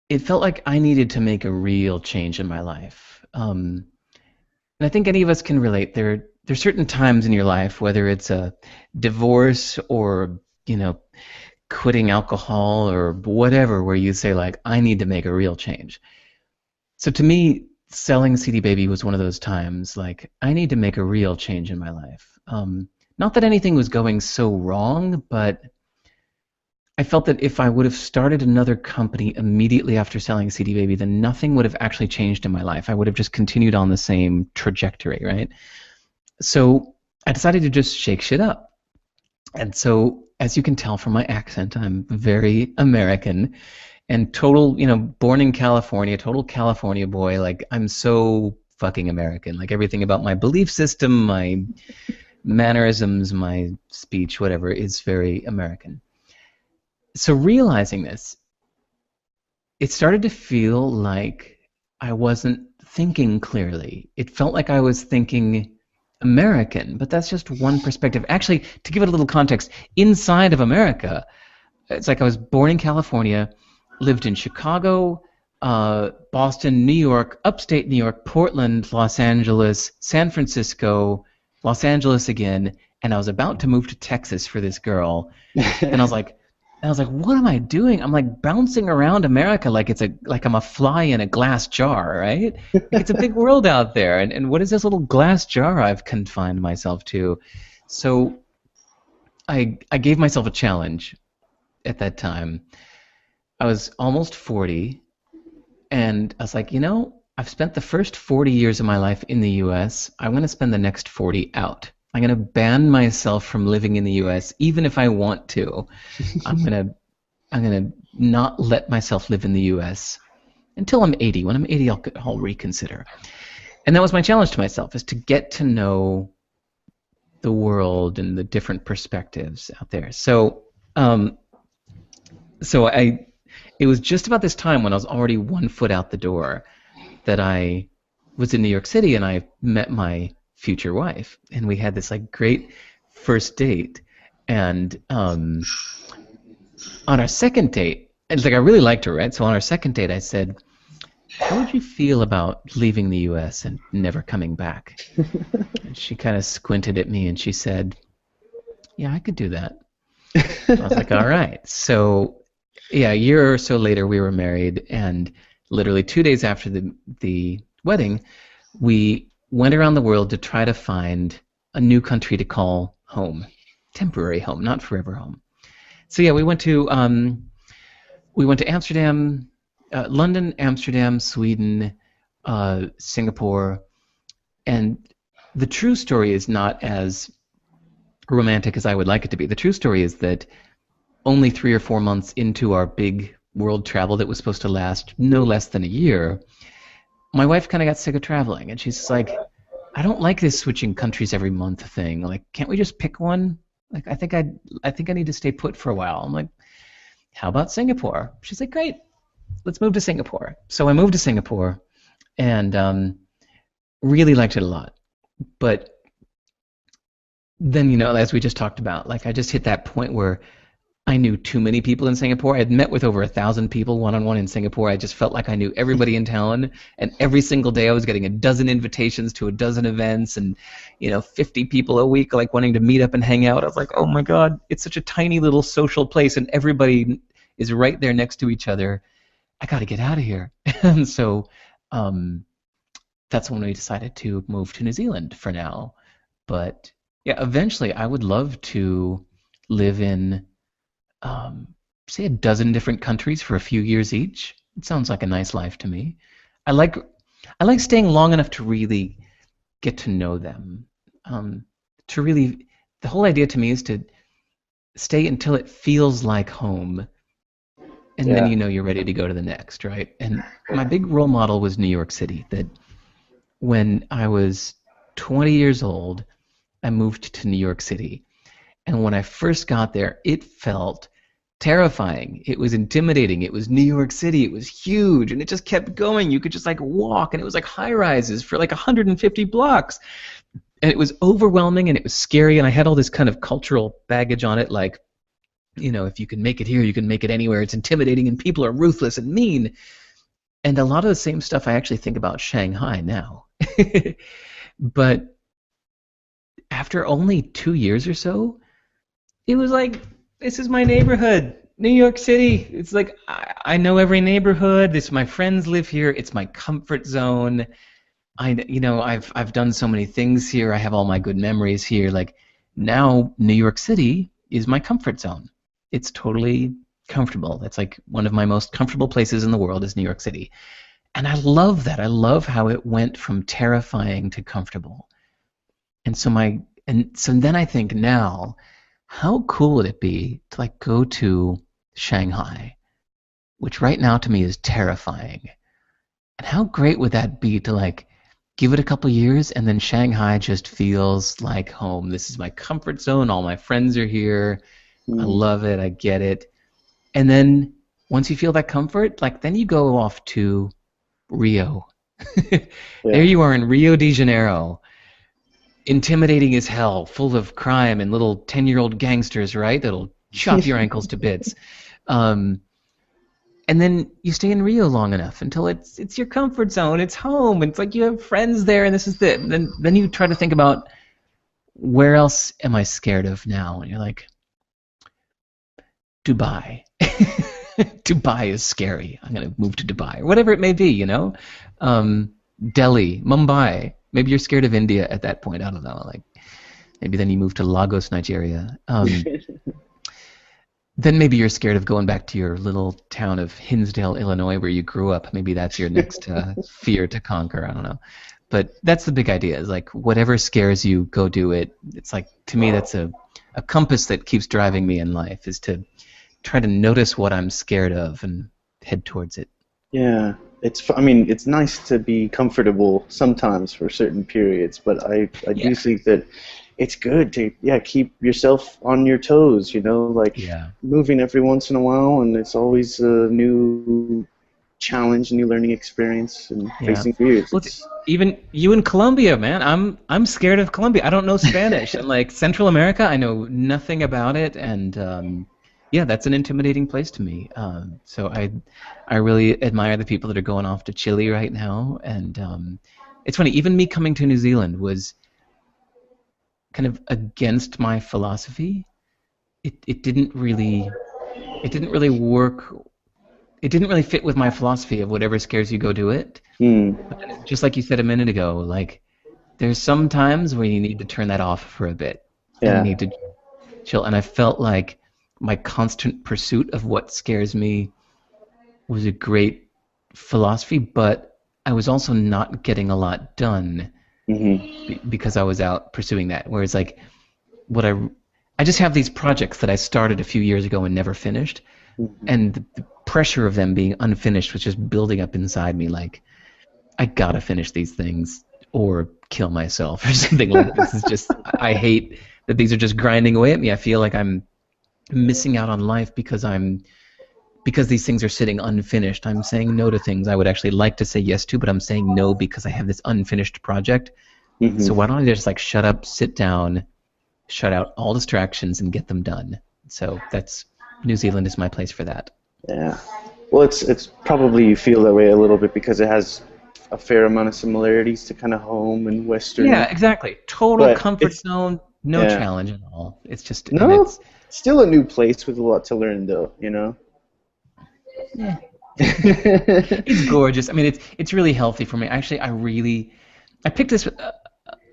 it felt like I needed to make a real change in my life. And I think any of us can relate. There's certain times in your life, whether it's a divorce or, quitting alcohol or whatever, where you say, like, I need to make a real change. So to me, selling CD Baby was one of those times, like, I need to make a real change in my life. Not that anything was going so wrong, but I felt that if I would have started another company immediately after selling CD Baby, then nothing would have actually changed in my life. I would have just continued on the same trajectory, right? So I decided to just shake shit up. And so, as you can tell from my accent, I'm very American and total, born in California, total California boy. Like, I'm so fucking American. Like, everything about my belief system, my mannerisms, my speech, whatever, is very American. So realizing this, it started to feel like I wasn't thinking clearly. It felt like I was thinking American, but that's just one perspective. Actually, to give it a little context, inside of America, it's like I was born in California, lived in Chicago, Boston, New York, upstate New York, Portland, Los Angeles, San Francisco, Los Angeles again, and I was about to move to Texas for this girl, and I was like, what am I doing? I'm like bouncing around America like I'm a fly in a glass jar, right? Like, it's a big world out there, and what is this little glass jar I've confined myself to? So I gave myself a challenge at that time. I was almost 40, and I was like, I've spent the first 40 years of my life in the U.S. I'm going to spend the next 40 out. I'm going to ban myself from living in the U.S. even if I want to. I'm going to not let myself live in the U.S. until I'm 80. When I'm 80, I'll reconsider. And that was my challenge to myself, is to get to know the world and the different perspectives out there. So, it was just about this time when I was already 1 foot out the door that I was in New York City, and I met my future wife, and we had this like great first date, and on our second date, it's like I really liked her, right? So on our second date, I said, how would you feel about leaving the U.S. and never coming back? And she kind of squinted at me, and she said, yeah, I could do that. I was like, all right. So yeah, a year or so later, we were married, and literally 2 days after the wedding, we went around the world to try to find a new country to call home, temporary home, not forever home. So yeah, we went to Amsterdam, London, Amsterdam, Sweden, Singapore, and the true story is not as romantic as I would like it to be. The true story is that only 3 or 4 months into our big world travel that was supposed to last no less than a year, my wife kind of got sick of traveling, and she's just like, I don't like this switching countries every month thing. Like, can't we just pick one? Like, I think I need to stay put for a while. I'm like, how about Singapore? She's like, great, let's move to Singapore. So I moved to Singapore, and really liked it a lot. But then, as we just talked about, like, I just hit that point where I knew too many people in Singapore. I had met with over 1,000 people one-on-one in Singapore. I just felt like I knew everybody in town, and every single day I was getting a dozen invitations to a dozen events, and 50 people a week like wanting to meet up and hang out. I was like, oh my God, it's such a tiny little social place, and everybody is right there next to each other. I got to get out of here. And so that's when we decided to move to New Zealand for now. But yeah, eventually I would love to live in say a dozen different countries for a few years each. It sounds like a nice life to me. I like staying long enough to really get to know them. The whole idea to me is to stay until it feels like home, and then you're ready to go to the next, right? And my big role model was New York City. That when I was 20 years old, I moved to New York City. And when I first got there, it felt terrifying. It was intimidating. It was New York City. It was huge, and it just kept going. You could just like walk, and it was like high rises for like 150 blocks. And it was overwhelming, and it was scary, and I had all this kind of cultural baggage on it, like, if you can make it here, you can make it anywhere. It's intimidating, and people are ruthless and mean. And a lot of the same stuff I actually think about Shanghai now. But after only 2 years or so, it was like, this is my neighborhood, New York City. It's like I know every neighborhood. My friends live here. It's my comfort zone. I've done so many things here. I have all my good memories here. Like now, New York City is my comfort zone. It's totally comfortable. That's like one of my most comfortable places in the world is New York City, and I love that. I love how it went from terrifying to comfortable. And so then I think now, how cool would it be to like go to Shanghai, which right now to me is terrifying. And how great would that be to like give it a couple years and then Shanghai just feels like home. This is my comfort zone. All my friends are here. I love it. I get it. And then once you feel that comfort, like then you go off to Rio. There you are in Rio de Janeiro. Intimidating as hell, full of crime and little 10-year-old gangsters, right? That'll chop your ankles to bits. And then you stay in Rio long enough until it's your comfort zone, it's home, it's like you have friends there, and this is it. And then you try to think about, where else am I scared of now? And you're like, Dubai. Dubai is scary. I'm going to move to Dubai, or whatever it may be, Delhi, Mumbai. Maybe you're scared of India at that point. I don't know. Like, maybe then you move to Lagos, Nigeria. Then maybe you're scared of going back to your little town of Hinsdale, Illinois, where you grew up. Maybe that's your next fear to conquer. I don't know. But that's the big idea, is like whatever scares you, go do it. It's like, to me, that's a compass that keeps driving me in life, is to try to notice what I'm scared of and head towards it. Yeah. It's nice to be comfortable sometimes for certain periods, but I do think that it's good to keep yourself on your toes, moving every once in a while, and it's always a new challenge, a new learning experience, and facing fears. Well, even you in Colombia, man, I'm scared of Colombia. I don't know Spanish, and like Central America, I know nothing about it, and that's an intimidating place to me. So I really admire the people that are going off to Chile right now. And it's funny, even me coming to New Zealand was kind of against my philosophy. It didn't really work. It didn't really fit with my philosophy of whatever scares you, go do it. But just like you said a minute ago, like there's some times where you need to turn that off for a bit. And you need to chill. And I felt like my constant pursuit of what scares me was a great philosophy, but I was also not getting a lot done because I was out pursuing that. Whereas like I just have these projects that I started a few years ago and never finished, and the pressure of them being unfinished was just building up inside me. Like, I gotta finish these things or kill myself or something like this. Is just, I hate that these are just grinding away at me. I feel like I'm missing out on life because these things are sitting unfinished. I'm saying no to things I would actually like to say yes to, but I'm saying no because I have this unfinished project. So why don't I just like shut up, sit down, shut out all distractions, and get them done? So that's New Zealand is my place for that. Yeah. Well, it's probably you feel that way a little bit because it has a fair amount of similarities to kind of home and Western, Yeah, exactly. Total but comfort it's zone, no yeah. challenge at all. It's just, and No, it's, still a new place with a lot to learn, though. You know. eh. It's gorgeous. I mean, it's really healthy for me. Actually, I picked this.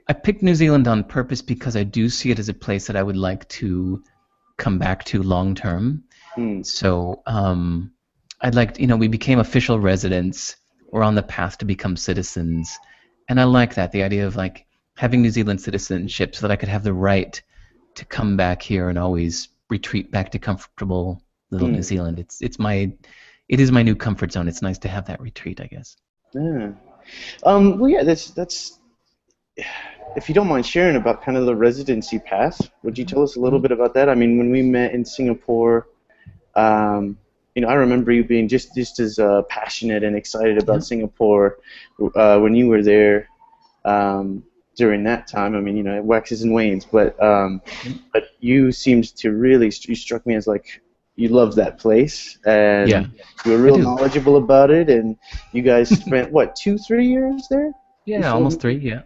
I picked New Zealand on purpose because I do see it as a place that I would like to come back to long term. Hmm. So I'd like, we became official residents. We're on the path to become citizens, and I like that, the idea of like having New Zealand citizenship, so that I could have the right to come back here and always retreat back to comfortable little New Hmm. Zealand. It is my new comfort zone. It's nice to have that retreat, I guess. Yeah. Well, yeah. That's. If you don't mind sharing about kind of the residency path, would you tell us a little bit about that? I mean, when we met in Singapore, I remember you being just as passionate and excited about Yeah. Singapore when you were there during that time. I mean, it waxes and wanes, but you seemed to really you struck me as like you loved that place and Yeah, you were I real do. knowledgeable about it, and you guys spent what 2-3 years there Yeah, before. almost 3. Yeah.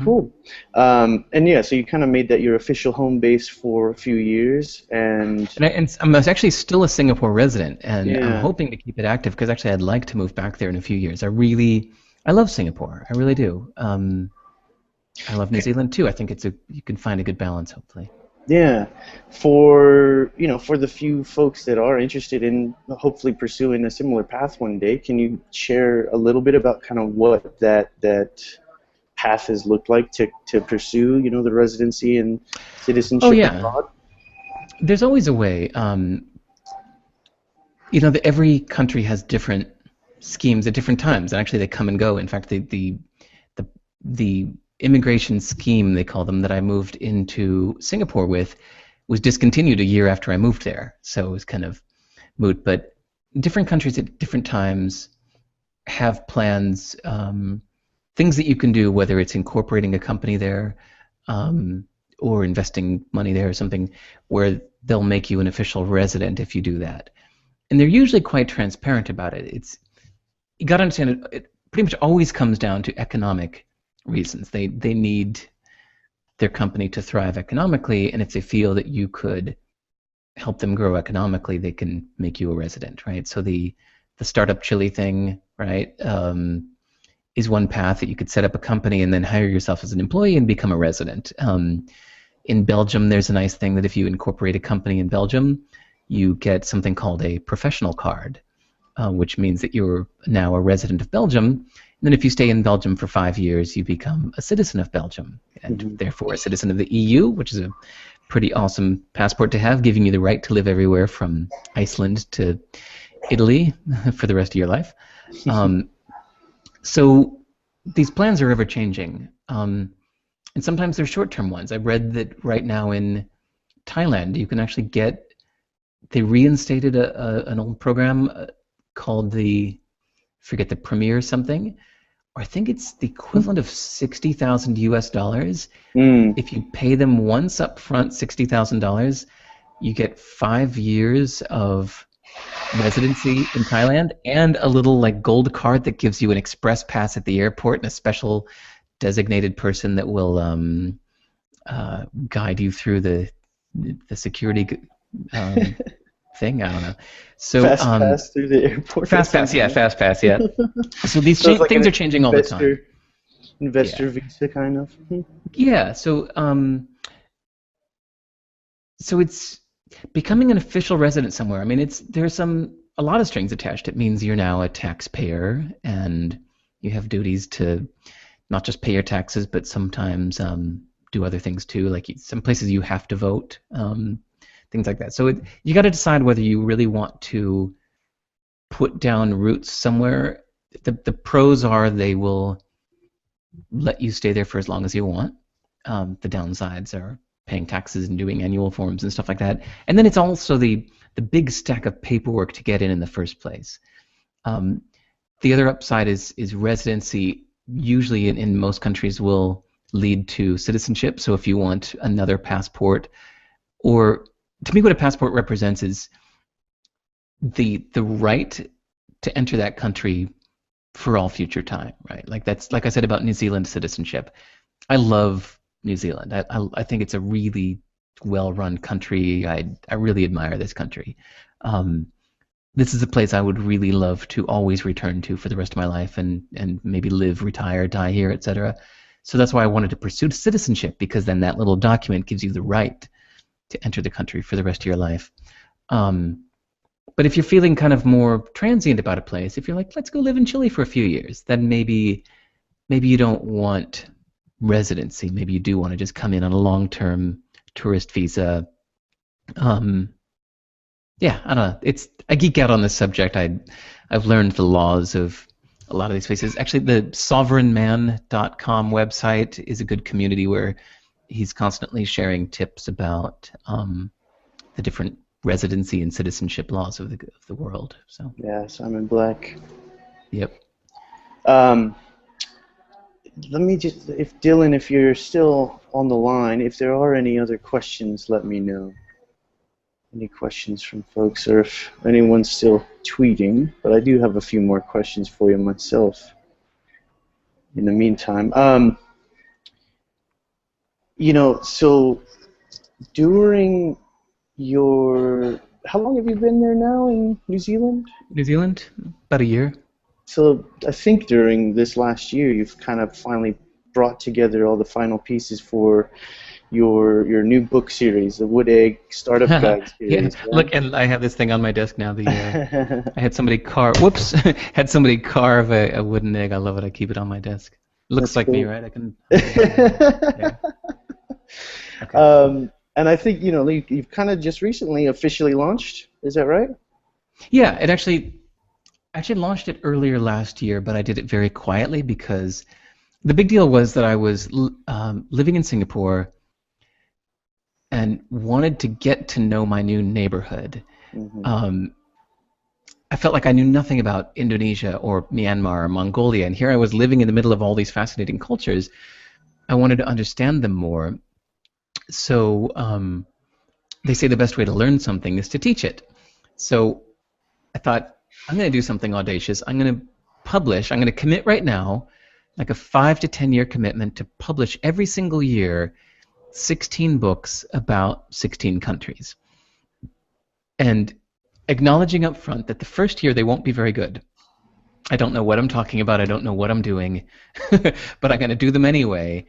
Cool. And yeah, so you kind of made that your official home base for a few years, and And I'm actually still a Singapore resident, and I'm yeah, hoping to keep it active because actually I'd like to move back there in a few years. I love Singapore. I really do. I love New Zealand too. I think you can find a good balance, hopefully. yeah. For the few folks that are interested in hopefully pursuing a similar path one day, can you share a little bit about kind of what that path has looked like to pursue, the residency and Oh citizenship yeah, abroad? there's always a way. Every country has different schemes at different times, and actually they come and go. In fact, the immigration scheme, they call them, that I moved into Singapore with was discontinued a year after I moved there, so it was kind of moot. But different countries at different times have plans, things that you can do, whether it's incorporating a company there, or investing money there or something, where they'll make you an official resident if you do that. And they're usually quite transparent about it. You got to understand it pretty much always comes down to economic reasons. They need their company to thrive economically, and if they feel that you could help them grow economically, they can make you a resident, right? So the startup chili thing, right, is one path that you could set up a company and then hire yourself as an employee and become a resident. In Belgium, there's a nice thing that if you incorporate a company in Belgium, you get something called a professional card, which means that you're now a resident of Belgium. And then if you stay in Belgium for 5 years, you become a citizen of Belgium, and therefore a citizen of the EU, which is a pretty awesome passport to have, giving you the right to live everywhere from Iceland to Italy for the rest of your life. So these plans are ever changing, and sometimes they're short-term ones. I've read that right now in Thailand, you can actually they reinstated an old program called forget the Premier something, or I think it's the equivalent of $60,000 US. If you pay them once up front, $60,000, you get 5 years of residency in Thailand and a little like gold card that gives you an express pass at the airport and a special designated person that will guide you through the security thing. I don't know. So Fast pass through the airport. fast pass, yeah, fast pass, yeah. So these So it's like things an are changing all the time. investor visa kind of. Yeah. So it's becoming an official resident somewhere. I mean, there's a lot of strings attached. It means you're now a taxpayer and you have duties to not just pay your taxes, but sometimes do other things too. Like some places you have to vote, things like that. So you got to decide whether you really want to put down roots somewhere. The pros are they will let you stay there for as long as you want. The downsides are paying taxes and doing annual forms and stuff like that. And then it's also the big stack of paperwork to get in the first place. The other upside is residency. Usually in most countries will lead to citizenship. So if you want another passport, or to me what a passport represents is the right to enter that country for all future time, right? Like that's like I said about New Zealand citizenship. I love New Zealand. I think it's a really well-run country. I really admire this country. Um, this is a place I would really love to always return to for the rest of my life, and maybe live, retire, die here, etc. So that's why I wanted to pursue citizenship, because then that little document gives you the right to enter the country for the rest of your life. Um, but if you're feeling kind of more transient about a place, if you're like, let's go live in Chile for a few years, then maybe you don't want residency. Maybe you do want to just come in on a long-term tourist visa. Yeah, I don't know. I geek out on this subject. I've learned the laws of a lot of these places. Actually, the sovereignman.com website is a good community where he's constantly sharing tips about the different residency and citizenship laws of the world. So Yeah, Simon Black. yep. Let me just, if Dylan, if you're still on the line, if there are any other questions, let me know. Any questions from folks, or if anyone's still tweeting, but I do have a few more questions for you myself in the meantime. So during your, how long have you been there now in New Zealand? New Zealand, about a year. So I think during this last year, you've kind of finally brought together all the final pieces for your new book series, the Wood Egg Startup Guide series. Yeah. Right? Look, and I have this thing on my desk now. I had somebody carve. Whoops! Had somebody carve a wooden egg. I love it. I keep it on my desk. Looks That's like cool. me, right? I can. Yeah. Okay. And I think you've kind of just recently officially launched. Is that right? Yeah, it actually launched it earlier last year, but I did it very quietly because the big deal was that I was living in Singapore and wanted to get to know my new neighborhood. Mm-hmm. I felt like I knew nothing about Indonesia or Myanmar or Mongolia, and here I was living in the middle of all these fascinating cultures. I wanted to understand them more. So they say the best way to learn something is to teach it. So I thought, I'm going to do something audacious. I'm going to commit right now, like a 5 to 10 year commitment to publish every single year 16 books about 16 countries. And acknowledging up front that the first year they won't be very good. I don't know what I'm talking about. I don't know what I'm doing. But I'm going to do them anyway.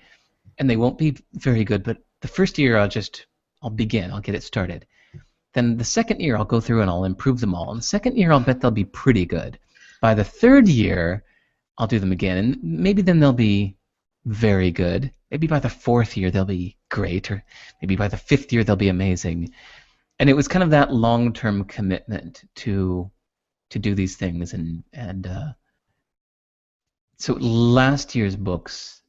And they won't be very good. But the first year I'll begin. I'll get it started. Then the second year I'll go through and I'll improve them all. And the second year I'll bet they'll be pretty good. By the third year I'll do them again. And maybe then they'll be very good. Maybe by the fourth year they'll be great. Or maybe by the fifth year they'll be amazing. And it was kind of that long-term commitment to do these things. And so last year's books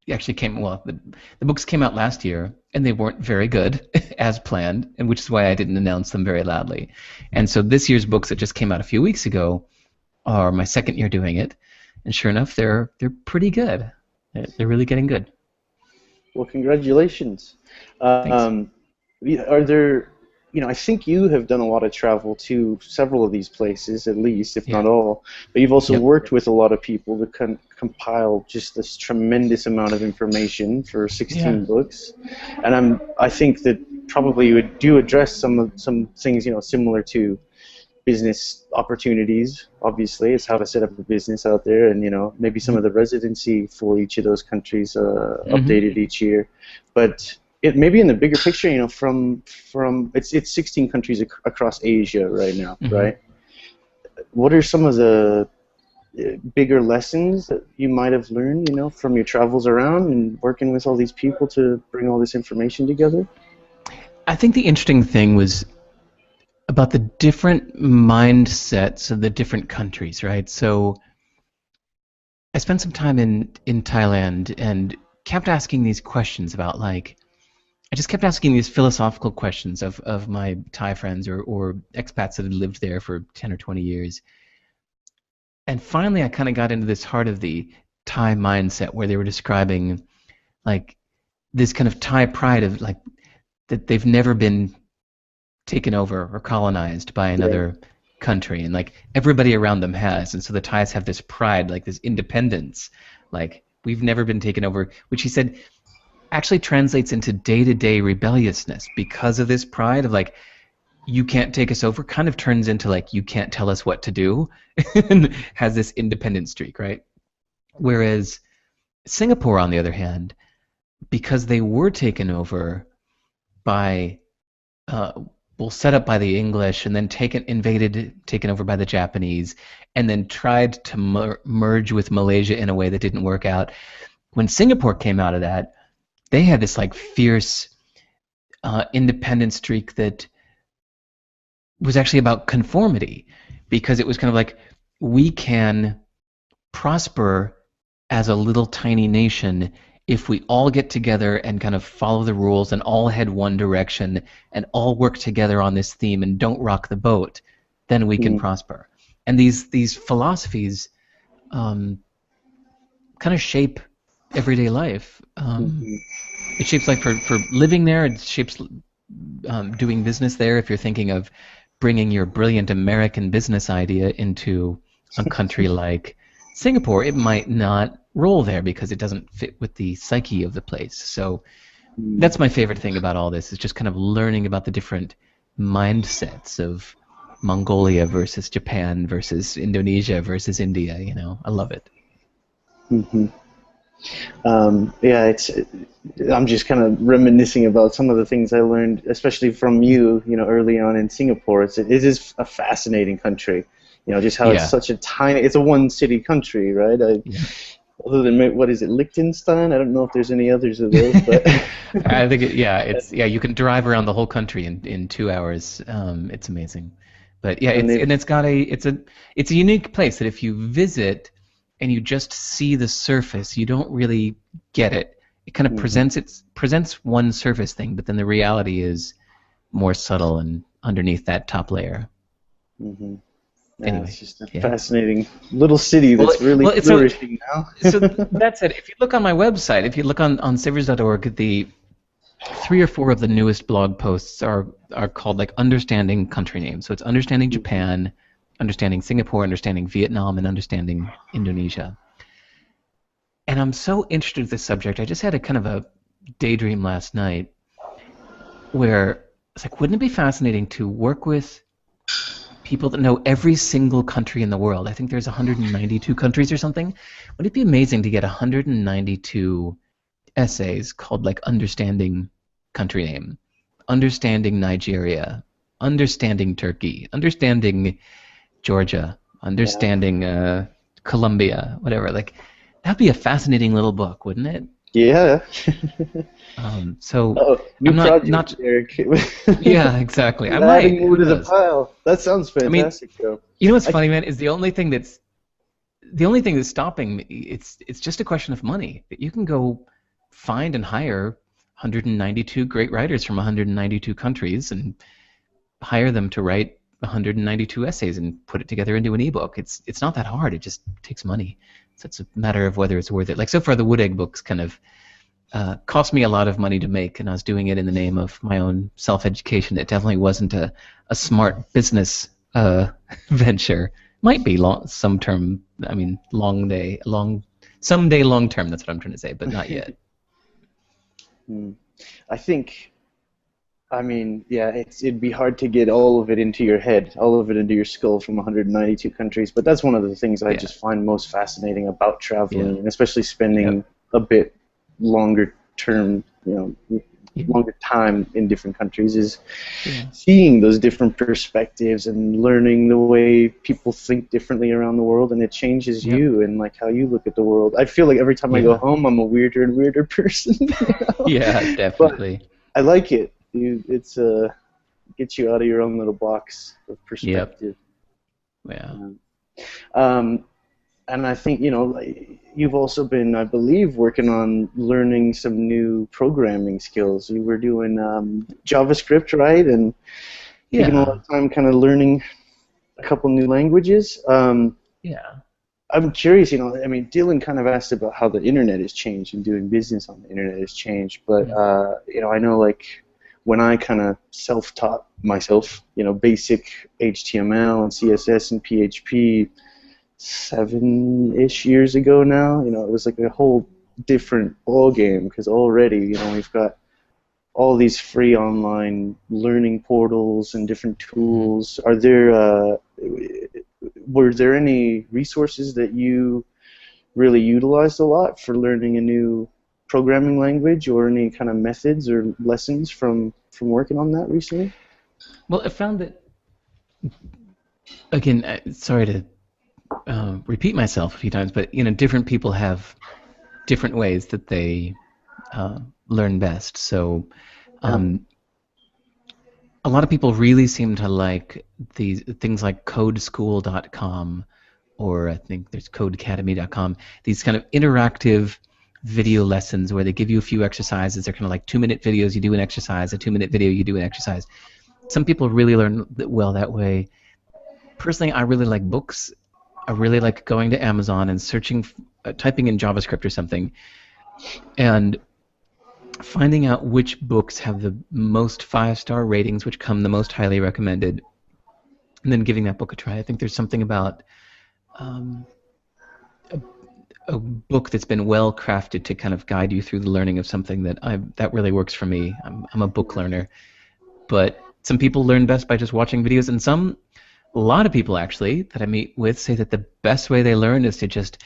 actually the books came out last year, and they weren't very good as planned, and which is why I didn't announce them very loudly. And so this year's books that just came out a few weeks ago are my second year doing it, and sure enough, they're pretty good. They're really getting good. Well, congratulations. Thanks. Are there, I think you have done a lot of travel to several of these places, at least, if not all. But you've also worked with a lot of people to compile just this tremendous amount of information for 16 books. And I think that probably you do address some things, similar to business opportunities. Obviously, it's how to set up a business out there, and maybe some of the residency for each of those countries updated each year. But it maybe in the bigger picture, from it's 16 countries across Asia right now, right? What are some of the bigger lessons that you might have learned, from your travels around and working with all these people to bring all this information together? I think the interesting thing was about the different mindsets of the different countries, right? So I spent some time in Thailand and kept asking these questions about, I just kept asking these philosophical questions of my Thai friends or expats that had lived there for 10 or 20 years. And finally I kind of got into this heart of the Thai mindset where they were describing this kind of Thai pride of that they've never been taken over or colonized by Right. another country, and like everybody around them has, and so the Thais have this pride, like this independence, like we've never been taken over, which he said actually translates into day-to-day rebelliousness because of this pride of like you can't take us over, kind of turns into like you can't tell us what to do, and has this independent streak, right? Whereas Singapore, on the other hand, because they were taken over by uh, well, set up by the English and then taken over by the Japanese, and then tried to merge with Malaysia in a way that didn't work out. When Singapore came out of that, they had this like fierce independent streak that was actually about conformity, because it was kind of like we can prosper as a little tiny nation if we all get together and kind of follow the rules and all head one direction and all work together on this theme and don't rock the boat, then we can prosper. And these philosophies kind of shape everyday life. It shapes like for living there. It shapes doing business there. If you're thinking of bringing your brilliant American business idea into a country like Singapore, it might not roll there because it doesn't fit with the psyche of the place. So that's my favorite thing about all this, is just kind of learning about the different mindsets of Mongolia versus Japan versus Indonesia versus India. You know, I love it. Yeah, I'm just kind of reminiscing about some of the things I learned, especially from you, early on in Singapore. It is a fascinating country, just how it's such a tiny, it's a one-city country, right? Other than, what is it, Liechtenstein? I don't know if there's any others of those, but I think you can drive around the whole country in 2 hours. It's amazing, but yeah, it's a unique place that if you visit and you just see the surface, you don't really get it. It kind of presents one surface thing, but then the reality is more subtle and underneath that top layer. Anyway, it's just a fascinating little city that's really flourishing now. So that's it. If you look on my website, if you look on Sivers.org, the 3 or 4 of the newest blog posts are called like understanding country names. So it's understanding Japan, understanding Singapore, understanding Vietnam, and understanding Indonesia. And I'm so interested in this subject. I just had a kind of a daydream last night where it's like, wouldn't it be fascinating to work with people that know every single country in the world? I think there's 192 countries or something. Would it be amazing to get 192 essays called like understanding country name, understanding Nigeria, understanding Turkey, understanding Georgia, understanding Colombia, whatever. Like, that'd be a fascinating little book, wouldn't it? Yeah. New project, Eric. Yeah, exactly. I'm adding more to the pile. That sounds fantastic, though. You know what's funny, man? Is the only thing that's stopping me. It's just a question of money. You can go find and hire 192 great writers from 192 countries and hire them to write 192 essays and put it together into an ebook. It's not that hard. It just takes money. So it's a matter of whether it's worth it. Like, so far, the Wood Egg books kind of cost me a lot of money to make, and I was doing it in the name of my own self-education. It definitely wasn't a smart business venture. Might be someday long term. That's what I'm trying to say, but not yet. I think, it'd be hard to get all of it into your head, all of it into your skull from 192 countries, but that's one of the things I just find most fascinating about traveling, and especially spending a bit longer term, longer time in different countries, is seeing those different perspectives and learning the way people think differently around the world, and it changes you and like how you look at the world. I feel like every time I go home, I'm a weirder and weirder person. Yeah, definitely. But I like it. It's gets you out of your own little box of perspective. And I think, you've also been, I believe, working on learning some new programming skills. You were doing JavaScript, right? And taking a lot of time kind of learning a couple new languages. I'm curious, Dylan kind of asked about how the internet has changed and doing business on the internet has changed. But, I know, like, when I kind of self-taught myself, basic HTML and CSS and PHP 7-ish years ago now, it was like a whole different ball game, because already, we've got all these free online learning portals and different tools. Were there any resources that you really utilized a lot for learning a new programming language, or any kind of methods or lessons from working on that recently? Well, I found that, again, sorry to repeat myself a few times, but different people have different ways that they learn best. So a lot of people really seem to like these things like codeschool.com, or I think there's codeacademy.com, these kind of interactive video lessons where they give you a few exercises. They're kind of like 2-minute videos, you do an exercise, a 2-minute video, you do an exercise. Some people really learn well that way. Personally, I really like books. I really like going to Amazon and searching, typing in JavaScript or something, and finding out which books have the most 5-star ratings, which come the most highly recommended, and then giving that book a try. I think there's something about a book that's been well crafted to kind of guide you through the learning of something that really works for me. I'm a book learner, but some people learn best by just watching videos, and a lot of people actually that I meet with say that the best way they learn is to just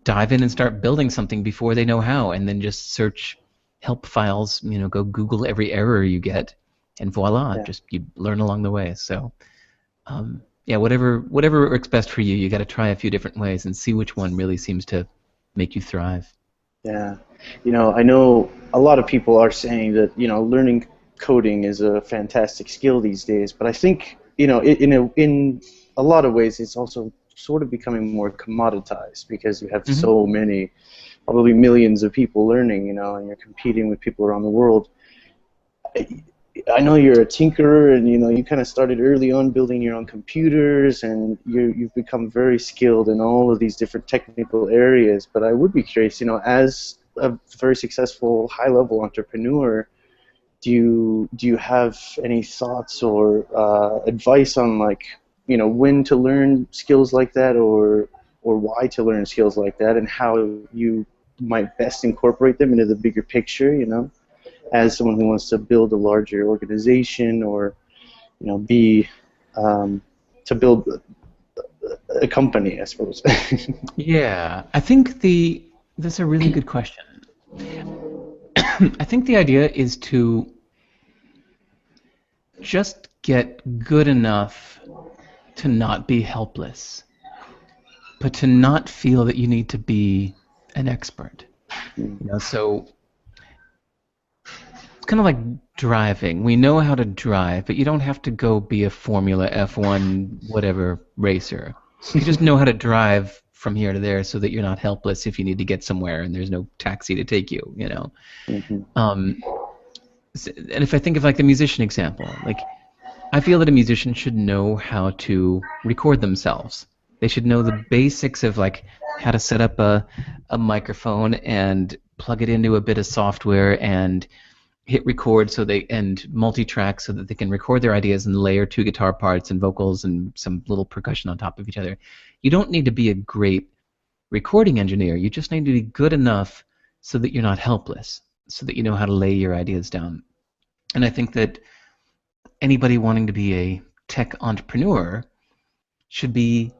dive in and start building something before they know how, and then just search help files, go Google every error you get, and voila, just you learn along the way. So whatever works best for you, you got to try a few different ways and see which one really seems to make you thrive. Yeah, I know a lot of people are saying that learning coding is a fantastic skill these days, but I think in a lot of ways it's also sort of becoming more commoditized, because you have so many, probably millions of people learning, and you're competing with people around the world. I know you're a tinkerer, and you kind of started early on building your own computers, and you've become very skilled in all of these different technical areas. But I would be curious, as a very successful high-level entrepreneur, do you have any thoughts or advice on when to learn skills like that, or why to learn skills like that, and how you might best incorporate them into the bigger picture, as someone who wants to build a larger organization, or to build a company, I suppose. Yeah, I think that's a really good question. I think the idea is to just get good enough to not be helpless, but to not feel that you need to be an expert. So it's kind of like driving. We know how to drive, but you don't have to go be a Formula F1 whatever racer. You just know how to drive from here to there so that you're not helpless if you need to get somewhere and there's no taxi to take you, And if I think of the musician example, I feel that a musician should know how to record themselves. They should know the basics of how to set up a microphone and plug it into a bit of software and hit record and multi-track so that they can record their ideas and layer 2 guitar parts and vocals and some little percussion on top of each other. You don't need to be a great recording engineer. You just need to be good enough so that you're not helpless, so that you know how to lay your ideas down. And I think that anybody wanting to be a tech entrepreneur should be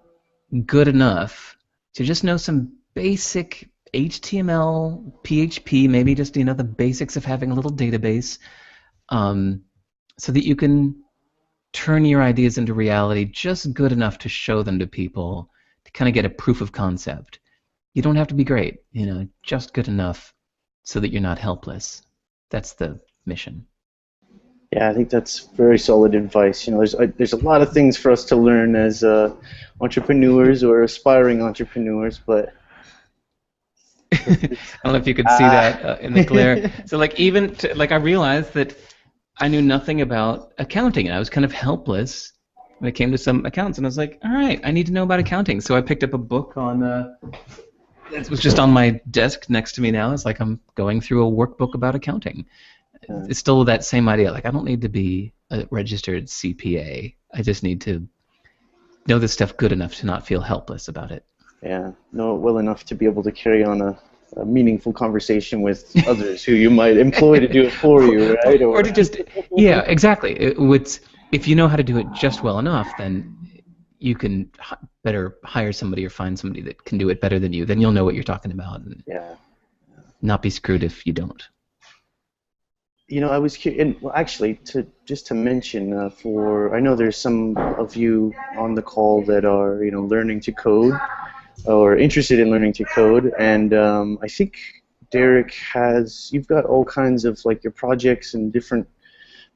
good enough to just know some basic HTML, PHP, maybe just the basics of having a little database, so that you can turn your ideas into reality just good enough to show them to people, to kind of get a proof of concept. You don't have to be great, just good enough so that you're not helpless. That's the mission. Yeah, I think that's very solid advice. There's a lot of things for us to learn as entrepreneurs or aspiring entrepreneurs, but I don't know if you could see that in the glare. So I realized that I knew nothing about accounting, and I was kind of helpless when it came to some accounts, and I was like, all right, I need to know about accounting. So I picked up a book on it was just on my desk next to me now. It's like I'm going through a workbook about accounting. It's still that same idea. Like, I don't need to be a registered CPA. I just need to know this stuff good enough to not feel helpless about it. Yeah, know it well enough to be able to carry on a meaningful conversation with others who you might employ to do it for you, right? Or to just, yeah, exactly. If you know how to do it just well enough, then you can better hire somebody or find somebody that can do it better than you. Then you'll know what you're talking about and not be screwed if you don't. You know, I was curious, and well, actually, to mention, I know there's some of you on the call that are, learning to code or interested in learning to code, and I think Derek you've got all kinds of like your projects and different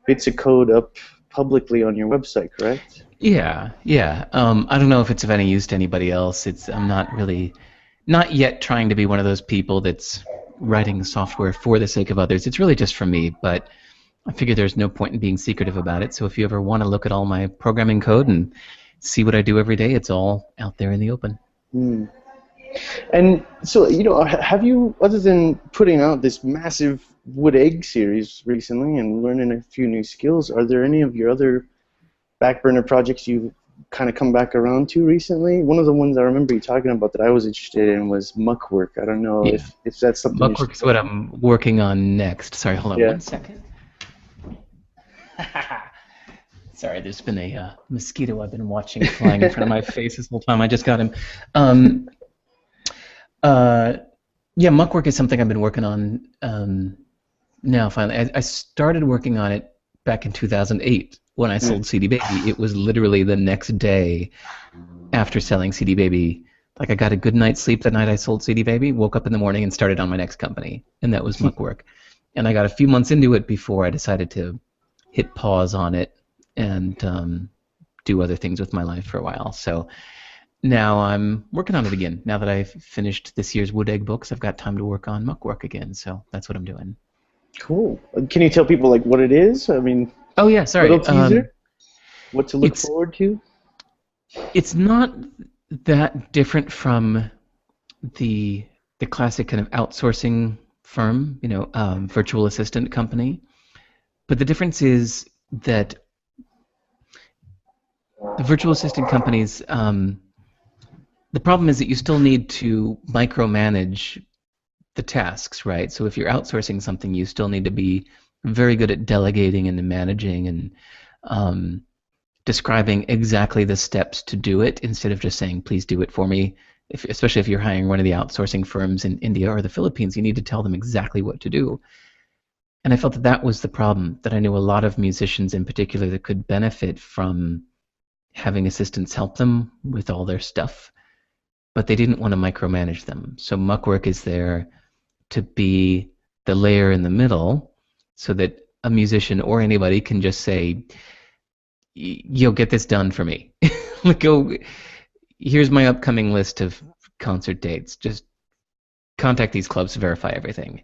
bits of code up publicly on your website, correct? Yeah. I don't know if it's of any use to anybody else. I'm not yet trying to be one of those people that's writing software for the sake of others. It's really just for me, but I figure there's no point in being secretive about it. So if you ever want to look at all my programming code and see what I do every day, it's all out there in the open. And so, have you, other than putting out this massive Wood Egg series recently and learning a few new skills, are there any of your other back burner projects you've kind of come back around to recently? One of the ones I remember you talking about that I was interested in was Muckwork. I don't know if that's something. Muckwork is what I'm working on next. Sorry, hold on 1 second. Sorry, there's been a mosquito I've been watching flying in front of my face this whole time. I just got him. Muckwork is something I've been working on now, finally. I started working on it back in 2008 when I sold CD Baby. It was literally the next day after selling CD Baby. Like, I got a good night's sleep the night I sold CD Baby, woke up in the morning and started on my next company, and that was Muckwork. And I got a few months into it before I decided to hit pause on it and do other things with my life for a while. So now I'm working on it again. Now that I've finished this year's Wood Egg books, I've got time to work on Muckwork again. So that's what I'm doing. Cool. Can you tell people like what it is? I mean, oh yeah, sorry. Little teaser. What to look forward to? It's not that different from the classic kind of outsourcing firm, virtual assistant company. But the difference is that the virtual assistant companies, the problem is that you still need to micromanage the tasks, right? So if you're outsourcing something, you still need to be very good at delegating and managing and describing exactly the steps to do it instead of just saying, please do it for me. Especially if you're hiring one of the outsourcing firms in India or the Philippines, you need to tell them exactly what to do. And I felt that that was the problem, that I knew a lot of musicians in particular that could benefit from having assistants help them with all their stuff, but they didn't want to micromanage them. So Muckwork is there to be the layer in the middle so that a musician or anybody can just say, yo, get this done for me. Like, go, here's my upcoming list of concert dates. Just contact these clubs to verify everything.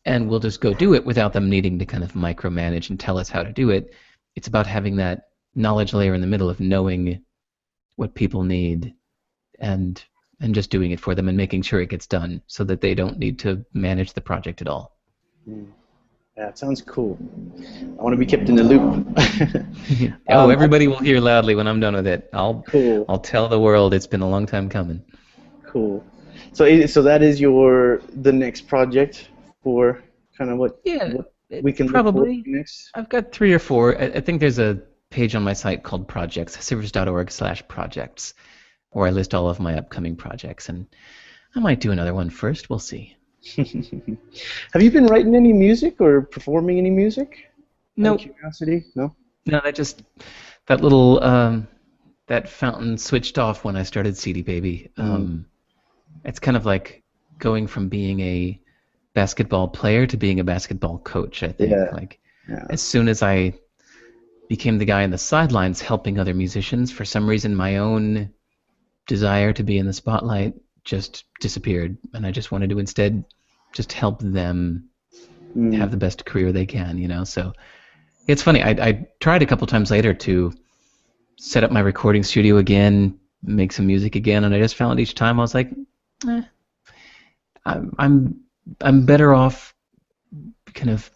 And we'll just go do it without them needing to kind of micromanage and tell us how to do it. It's about having that knowledge layer in the middle of knowing what people need and just doing it for them and making sure it gets done so that they don't need to manage the project at all. Yeah, it sounds cool. I want to be kept in the loop. Everybody will hear loudly when I'm done with it. I'll tell the world it's been a long time coming. Cool. So that is the next project for kind of what we can probably look for next? I've got 3 or 4. I think there's a page on my site called Projects, sivers.org/projects, where I list all of my upcoming projects, and I might do another one first. We'll see. Have you been writing any music or performing any music? No. Out of curiosity? No? No, that little that fountain switched off when I started CD Baby. It's kind of like going from being a basketball player to being a basketball coach, I think. As soon as I became the guy on the sidelines helping other musicians, for some reason my own desire to be in the spotlight just disappeared, and I just wanted to instead just help them have the best career they can, So it's funny, I tried a couple times later to set up my recording studio again, make some music again, and I just found each time I was like, I'm better off kind of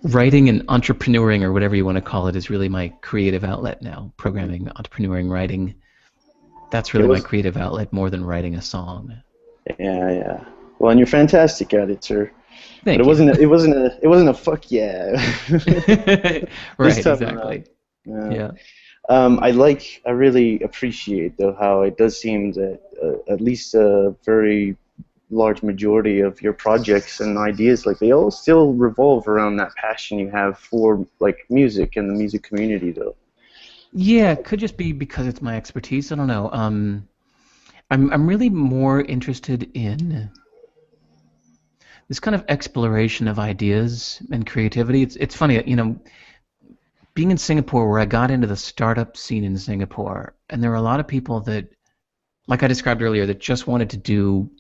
writing and entrepreneuring, or whatever you want to call it, is really my creative outlet now. Programming, entrepreneuring, writing. That's It really my was, creative outlet more than writing a song. yeah, yeah. Well, and you're fantastic at it, sir. But Thank you. it wasn't a fuck yeah. This Right, time around. exactly. Yeah. Yeah. I really appreciate though how it does seem that at least a very large majority of your projects and ideas, like they all still revolve around that passion you have for like music and the music community though. Yeah, it could just be because it's my expertise. I don't know. I'm really more interested in this kind of exploration of ideas and creativity. It's funny, being in Singapore, where I got into the startup scene in Singapore, and there were a lot of people that, like I described earlier, that just wanted to do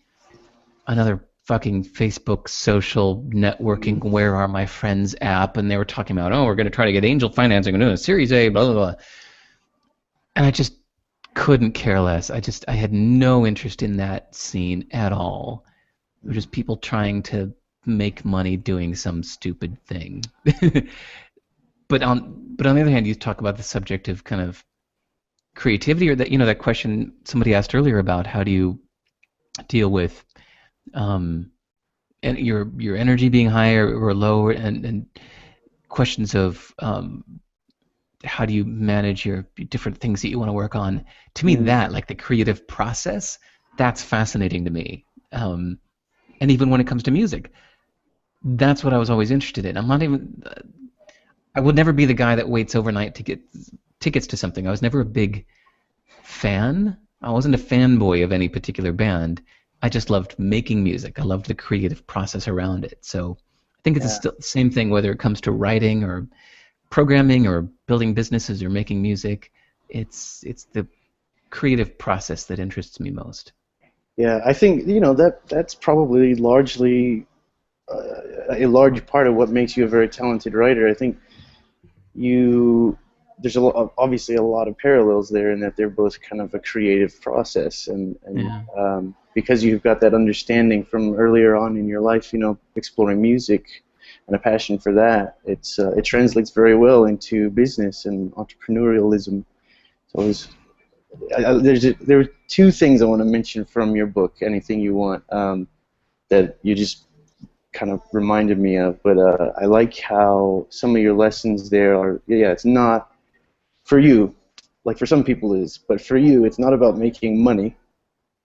another fucking Facebook social networking "Where Are My Friends" app, and they were talking about, oh, we're going to try to get angel financing, we're doing a Series A, blah blah blah, and I just couldn't care less. I had no interest in that scene at all. It was just people trying to make money doing some stupid thing. But on the other hand, you talk about the subject of kind of creativity, or that question somebody asked earlier about how do you deal with um, and your energy being higher or lower, and questions of how do you manage your different things that you want to work on. To me, Mm. that, like the creative process, that's fascinating to me. And even when it comes to music, that's what I was always interested in. I would never be the guy that waits overnight to get tickets to something. I was never a big fan. I wasn't a fanboy of any particular band. I just loved making music. I loved the creative process around it. So I think it's Yeah. still the same thing whether it comes to writing or programming or building businesses or making music. It's the creative process that interests me most. Yeah, I think that's probably largely a large part of what makes you a very talented writer. I think you there's obviously a lot of parallels there in that they're both kind of a creative process, and Yeah. because you've got that understanding from earlier on in your life, exploring music and a passion for that, it translates very well into business and entrepreneurialism. So there were two things I want to mention from your book, Anything You Want, that you just kind of reminded me of, but I like how some of your lessons there are, yeah, it's not for you, like for some people it is, but for you it's not about making money,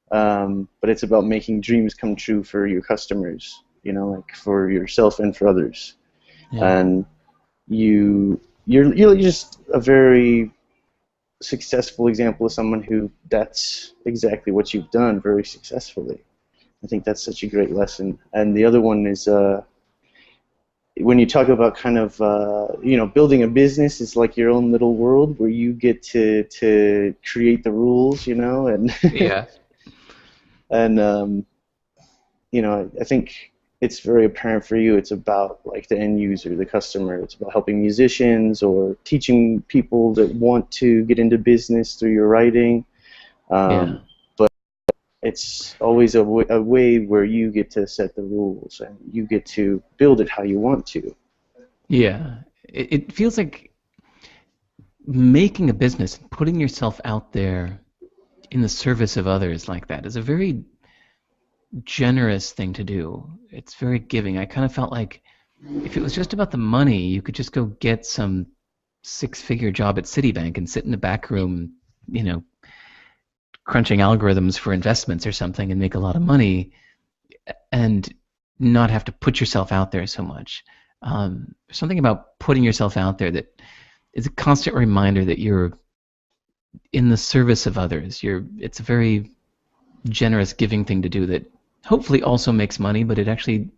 but it's about making dreams come true for your customers, like for yourself and for others. Yeah. And you're just a very successful example of someone who that's exactly what you've done very successfully. I think that's such a great lesson. And the other one is when you talk about kind of building a business is like your own little world where you get to create the rules, and Yeah. and I think it's very apparent for you. It's about like the end user, the customer. It's about helping musicians or teaching people that want to get into business through your writing. Yeah. Um, it's always a way where you get to set the rules and you get to build it how you want to. Yeah. It feels like making a business, putting yourself out there in the service of others like that is a very generous thing to do. It's very giving. I kind of felt like if it was just about the money, you could just go get some six-figure job at Citibank and sit in the back room, crunching algorithms for investments or something and make a lot of money and not have to put yourself out there so much. Something about putting yourself out there that is a constant reminder that you're in the service of others. It's a very generous, giving thing to do that hopefully also makes money, but it actually,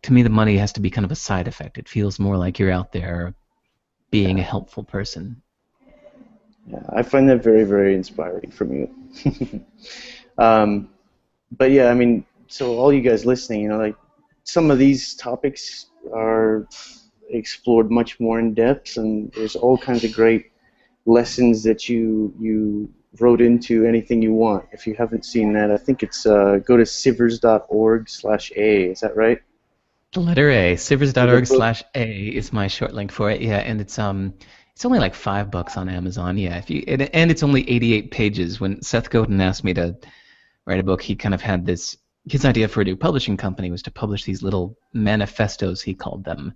to me, the money has to be kind of a side effect. It feels more like you're out there being a helpful person. Yeah, I find that very, very inspiring from you. um, but yeah, I mean, so all you guys listening, like some of these topics are explored much more in depth, and there's all kinds of great lessons that you wrote into Anything You Want. If you haven't seen that, I think it's go to sivers.org/a. Is that right? The letter A, For the book. Sivers.org/A is my short link for it. Yeah, and it's only like $5 on Amazon. Yeah, if you and it's only 88 pages. When Seth Godin asked me to write a book, he kind of had this. His idea for a new publishing company was to publish these little manifestos, he called them,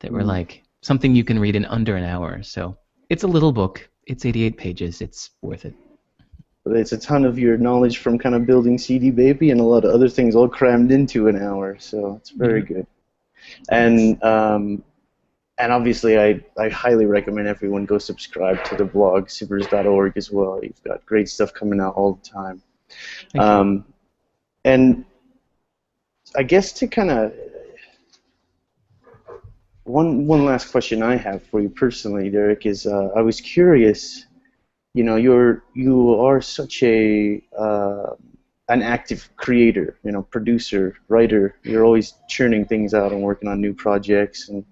that were like something you can read in under an hour. So it's a little book. It's 88 pages. It's worth it. But it's a ton of your knowledge from kind of building CD Baby and a lot of other things all crammed into an hour. So it's very good. And obviously, I highly recommend everyone go subscribe to the blog, Sivers.org, as well. You've got great stuff coming out all the time. And I guess to kind of one last question I have for you personally, Derek, is I was curious. You know, you are such an active creator, you know, producer, writer. You're always churning things out and working on new projects, and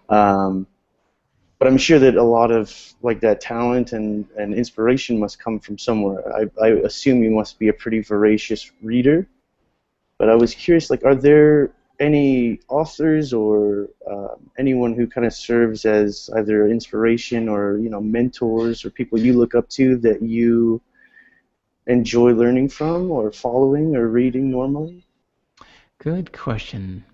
but I'm sure that a lot of like that talent and inspiration must come from somewhere. I assume you must be a pretty voracious reader, but I was curious, like, are there any authors or anyone who kind of serves as either inspiration or, you know, mentors or people you look up to that you enjoy learning from or following or reading normally? Good question.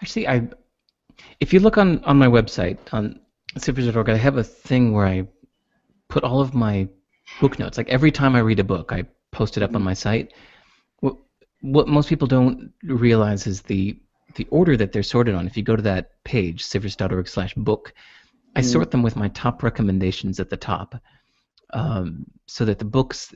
Actually, if you look on my website on Sivers.org, I have a thing where I put all of my book notes. Like every time I read a book, I post it up on my site. What most people don't realize is the order that they're sorted on. If you go to that page, Sivers.org/book, I sort them with my top recommendations at the top, so that the books.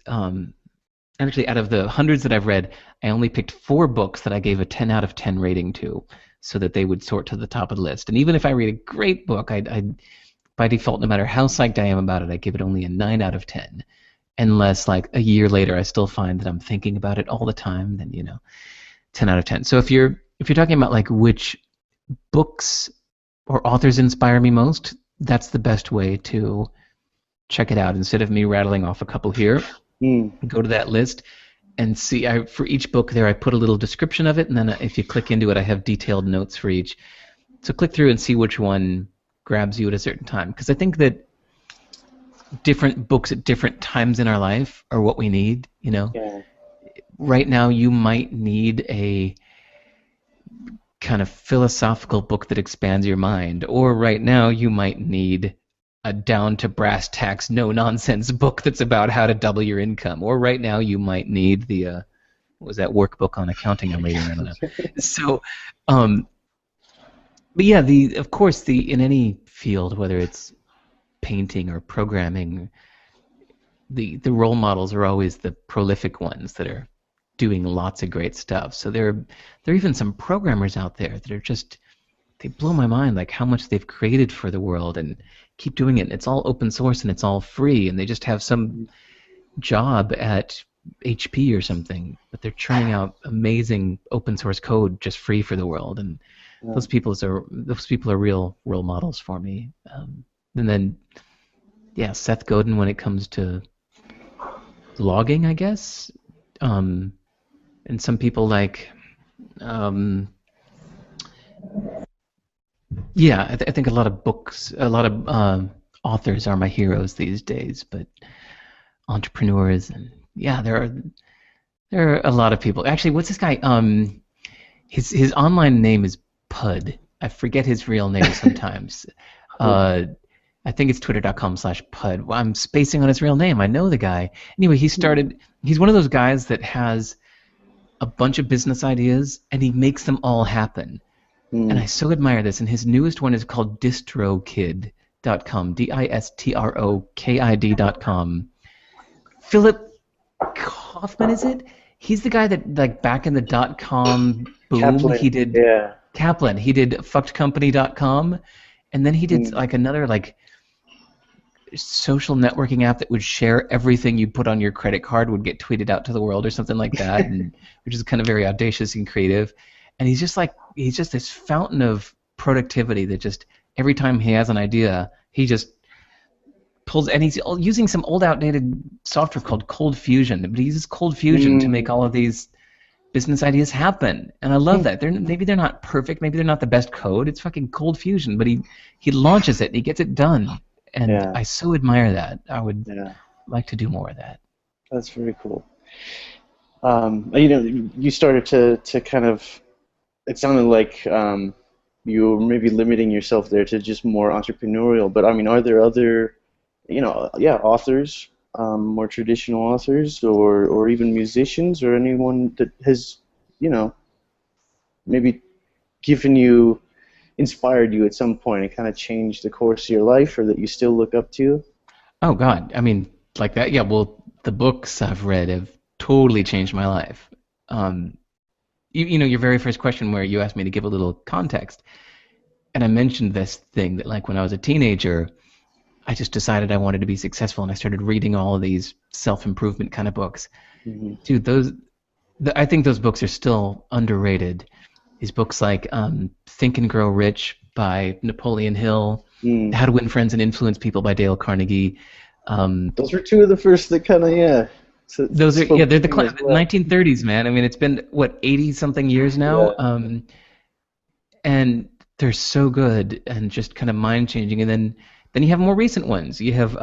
Actually, out of the hundreds that I've read, I only picked 4 books that I gave a 10 out of 10 rating to, so that they would sort to the top of the list. And even if I read a great book, I'd by default, no matter how psyched I am about it, I give it only a 9 out of 10. Unless, like, a year later, I still find that I'm thinking about it all the time, then, 10 out of 10. So if you're talking about, like, which books or authors inspire me most, that's the best way to check it out. Instead of me rattling off a couple here, go to that list and see. For each book there, I put a little description of it, and then if you click into it, I have detailed notes for each. So click through and see which one grabs you at a certain time. Because I think that different books at different times in our life are what we need, Yeah. Right now you might need a kind of philosophical book that expands your mind, or right now you might need a down to brass tacks, no nonsense book that's about how to double your income, or right now you might need the what was that workbook on accounting I'm reading? I don't know. So, but yeah, of course in any field, whether it's painting or programming, the role models are always the prolific ones that are doing lots of great stuff. So there are even some programmers out there that are just, they blow my mind, like how much they've created for the world and keep doing it. And it's all open source and it's all free, and they just have some job at HP or something, but they're churning out amazing open source code just free for the world. And those people are real role models for me. And then, yeah, Seth Godin when it comes to logging, I guess. And some people like, yeah, I think a lot of authors are my heroes these days, but entrepreneurs, and yeah, there are a lot of people. Actually, what's this guy? His online name is Pud. I forget his real name sometimes. I think it's twitter.com/Pud. Well, I'm spacing on his real name. I know the guy. Anyway, he's one of those guys that has a bunch of business ideas, and he makes them all happen. And I so admire this. And his newest one is called distrokid.com, distrokid.com. Philip Kaufman, is it? He's the guy that, like, back in the .com boom, Kaplan, he did Kaplan. He did fuckedcompany.com, and then he did like another like social networking app that would share everything you put on your credit card would get tweeted out to the world or something like that, and which is kind of very audacious and creative. And he's just this fountain of productivity that just every time he has an idea, he just pulls, and he's using some old outdated software called Cold Fusion, but he uses Cold Fusion to make all of these business ideas happen, and I love that. Maybe they're not perfect, maybe they're not the best code. It's fucking cold fusion, but he launches it and he gets it done, and Yeah, I so admire that. I would yeah, like to do more of that. that's very cool. You started to kind of. It sounded like you were maybe limiting yourself there to just more entrepreneurial. But I mean, are there other, yeah, authors, more traditional authors, or even musicians, or anyone that has, you know, maybe given you, inspired you at some point and kind of changed the course of your life, or that you still look up to? Oh God, I mean, like that. Yeah, well, the books I've read have totally changed my life. Um, you know, your very first question where you asked me to give a little context, and I mentioned this thing that like when I was a teenager, I just decided I wanted to be successful, and I started reading all of these self-improvement kind of books. Hmm. Dude, I think those books are still underrated. These books like Think and Grow Rich by Napoleon Hill, Mm. How to Win Friends and Influence People by Dale Carnegie. Um, Those were two of the first that kind of, yeah, those are, yeah, spoke they're to the me as well. 1930s, man. I mean, it's been what 80 something years Yeah. now, and they're so good and just kind of mind changing. And then you have more recent ones. You have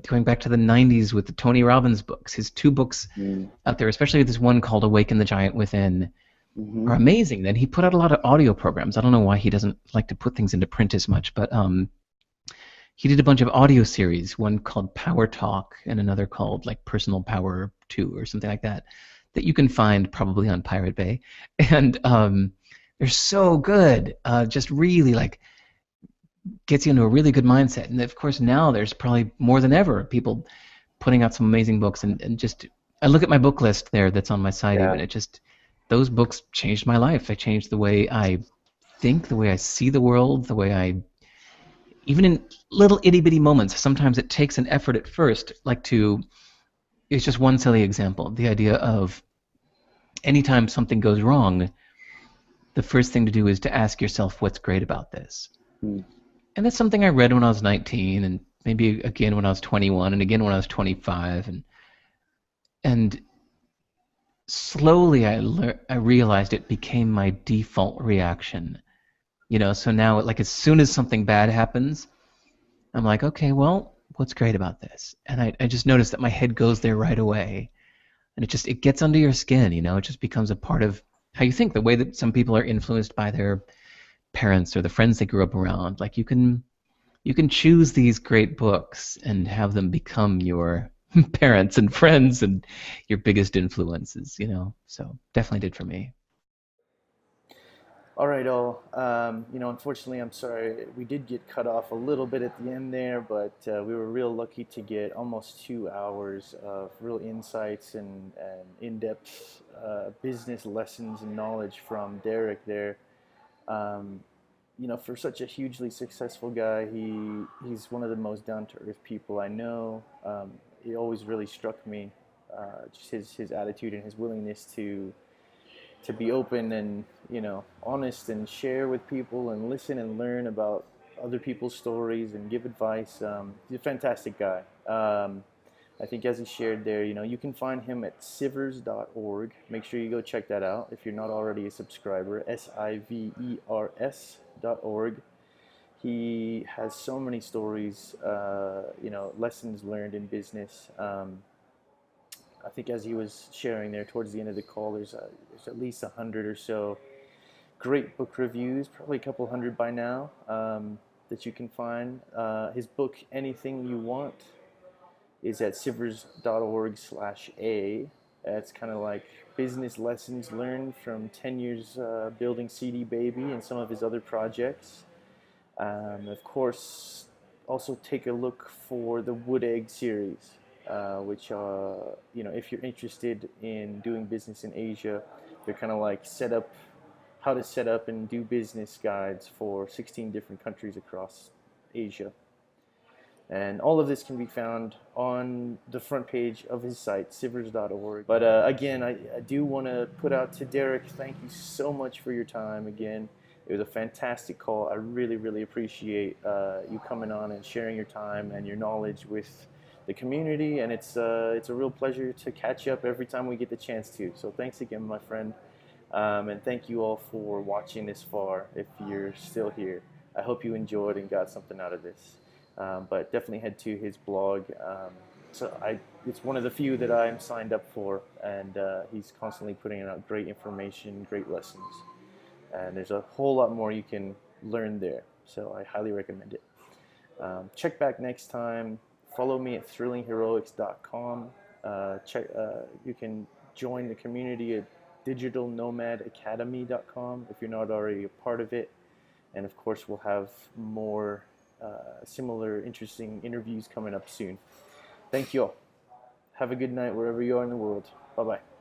going back to the 90s with the Tony Robbins books. His two books Mm. out there, especially this one called Awaken the Giant Within, Hmm. are amazing. Then he put out a lot of audio programs. I don't know why he doesn't like to put things into print as much, but he did a bunch of audio series, one called Power Talk and another called like Personal Power 2 or something like that, that you can find probably on Pirate Bay. And they're so good. Just really like gets you into a really good mindset. And of course now there's probably more than ever people putting out some amazing books, and just I look at my book list there that's on my site Yeah. even. It just those books changed my life. They changed the way I think, the way I see the world, the way I even in little itty bitty moments. Sometimes it takes an effort at first, like to. It's just one silly example. The idea of anytime something goes wrong, the first thing to do is to ask yourself what's great about this. Mm. And that's something I read when I was 19, and maybe again when I was 21, and again when I was 25, and slowly I realized it became my default reaction. You know, so now like as soon as something bad happens, I'm like, okay, well, what's great about this? And I just noticed that my head goes there right away, and it gets under your skin. You know, it just becomes a part of how you think. The way that some people are influenced by their parents or the friends they grew up around. Like you can choose these great books and have them become your parents and friends and your biggest influences, you know. So definitely did for me. All right, all. Unfortunately, I'm sorry. We did get cut off a little bit at the end there, but we were real lucky to get almost 2 hours of real insights and in-depth business lessons and knowledge from Derek there. Um, for such a hugely successful guy, he's one of the most down-to-earth people I know. He always really struck me, just his attitude and his willingness to be open and honest and share with people and listen and learn about other people's stories and give advice. He's a fantastic guy. I think as he shared there, you can find him at sivers.org. Make sure you go check that out if you're not already a subscriber. SIVERS.org. He has so many stories, lessons learned in business. I think as he was sharing there towards the end of the call, there's at least 100 or so great book reviews, probably a couple hundred by now, that you can find. His book, Anything You Want, is at sivers.org/A. It's kind of like business lessons learned from 10 years building CD Baby and some of his other projects. Of course, also take a look for the Wood Egg series, which, if you're interested in doing business in Asia, they're kind of like how to set up and do business guides for 16 different countries across Asia. And all of this can be found on the front page of his site, sivers.org. But again, I do want to put out to Derek, thank you so much for your time again. It was a fantastic call. I really, really appreciate you coming on and sharing your time and your knowledge with the community, and it's a real pleasure to catch up every time we get the chance to. So thanks again, my friend, and thank you all for watching this far. If you're still here, I hope you enjoyed and got something out of this. But definitely head to his blog. It's one of the few that I'm signed up for, and he's constantly putting out great information, great lessons, and there's a whole lot more you can learn there. So I highly recommend it. Check back next time. Follow me at thrillingheroics.com. You can join the community at digitalnomadacademy.com if you're not already a part of it. And of course, we'll have more similar interesting interviews coming up soon. Thank you all. Have a good night wherever you are in the world. Bye-bye.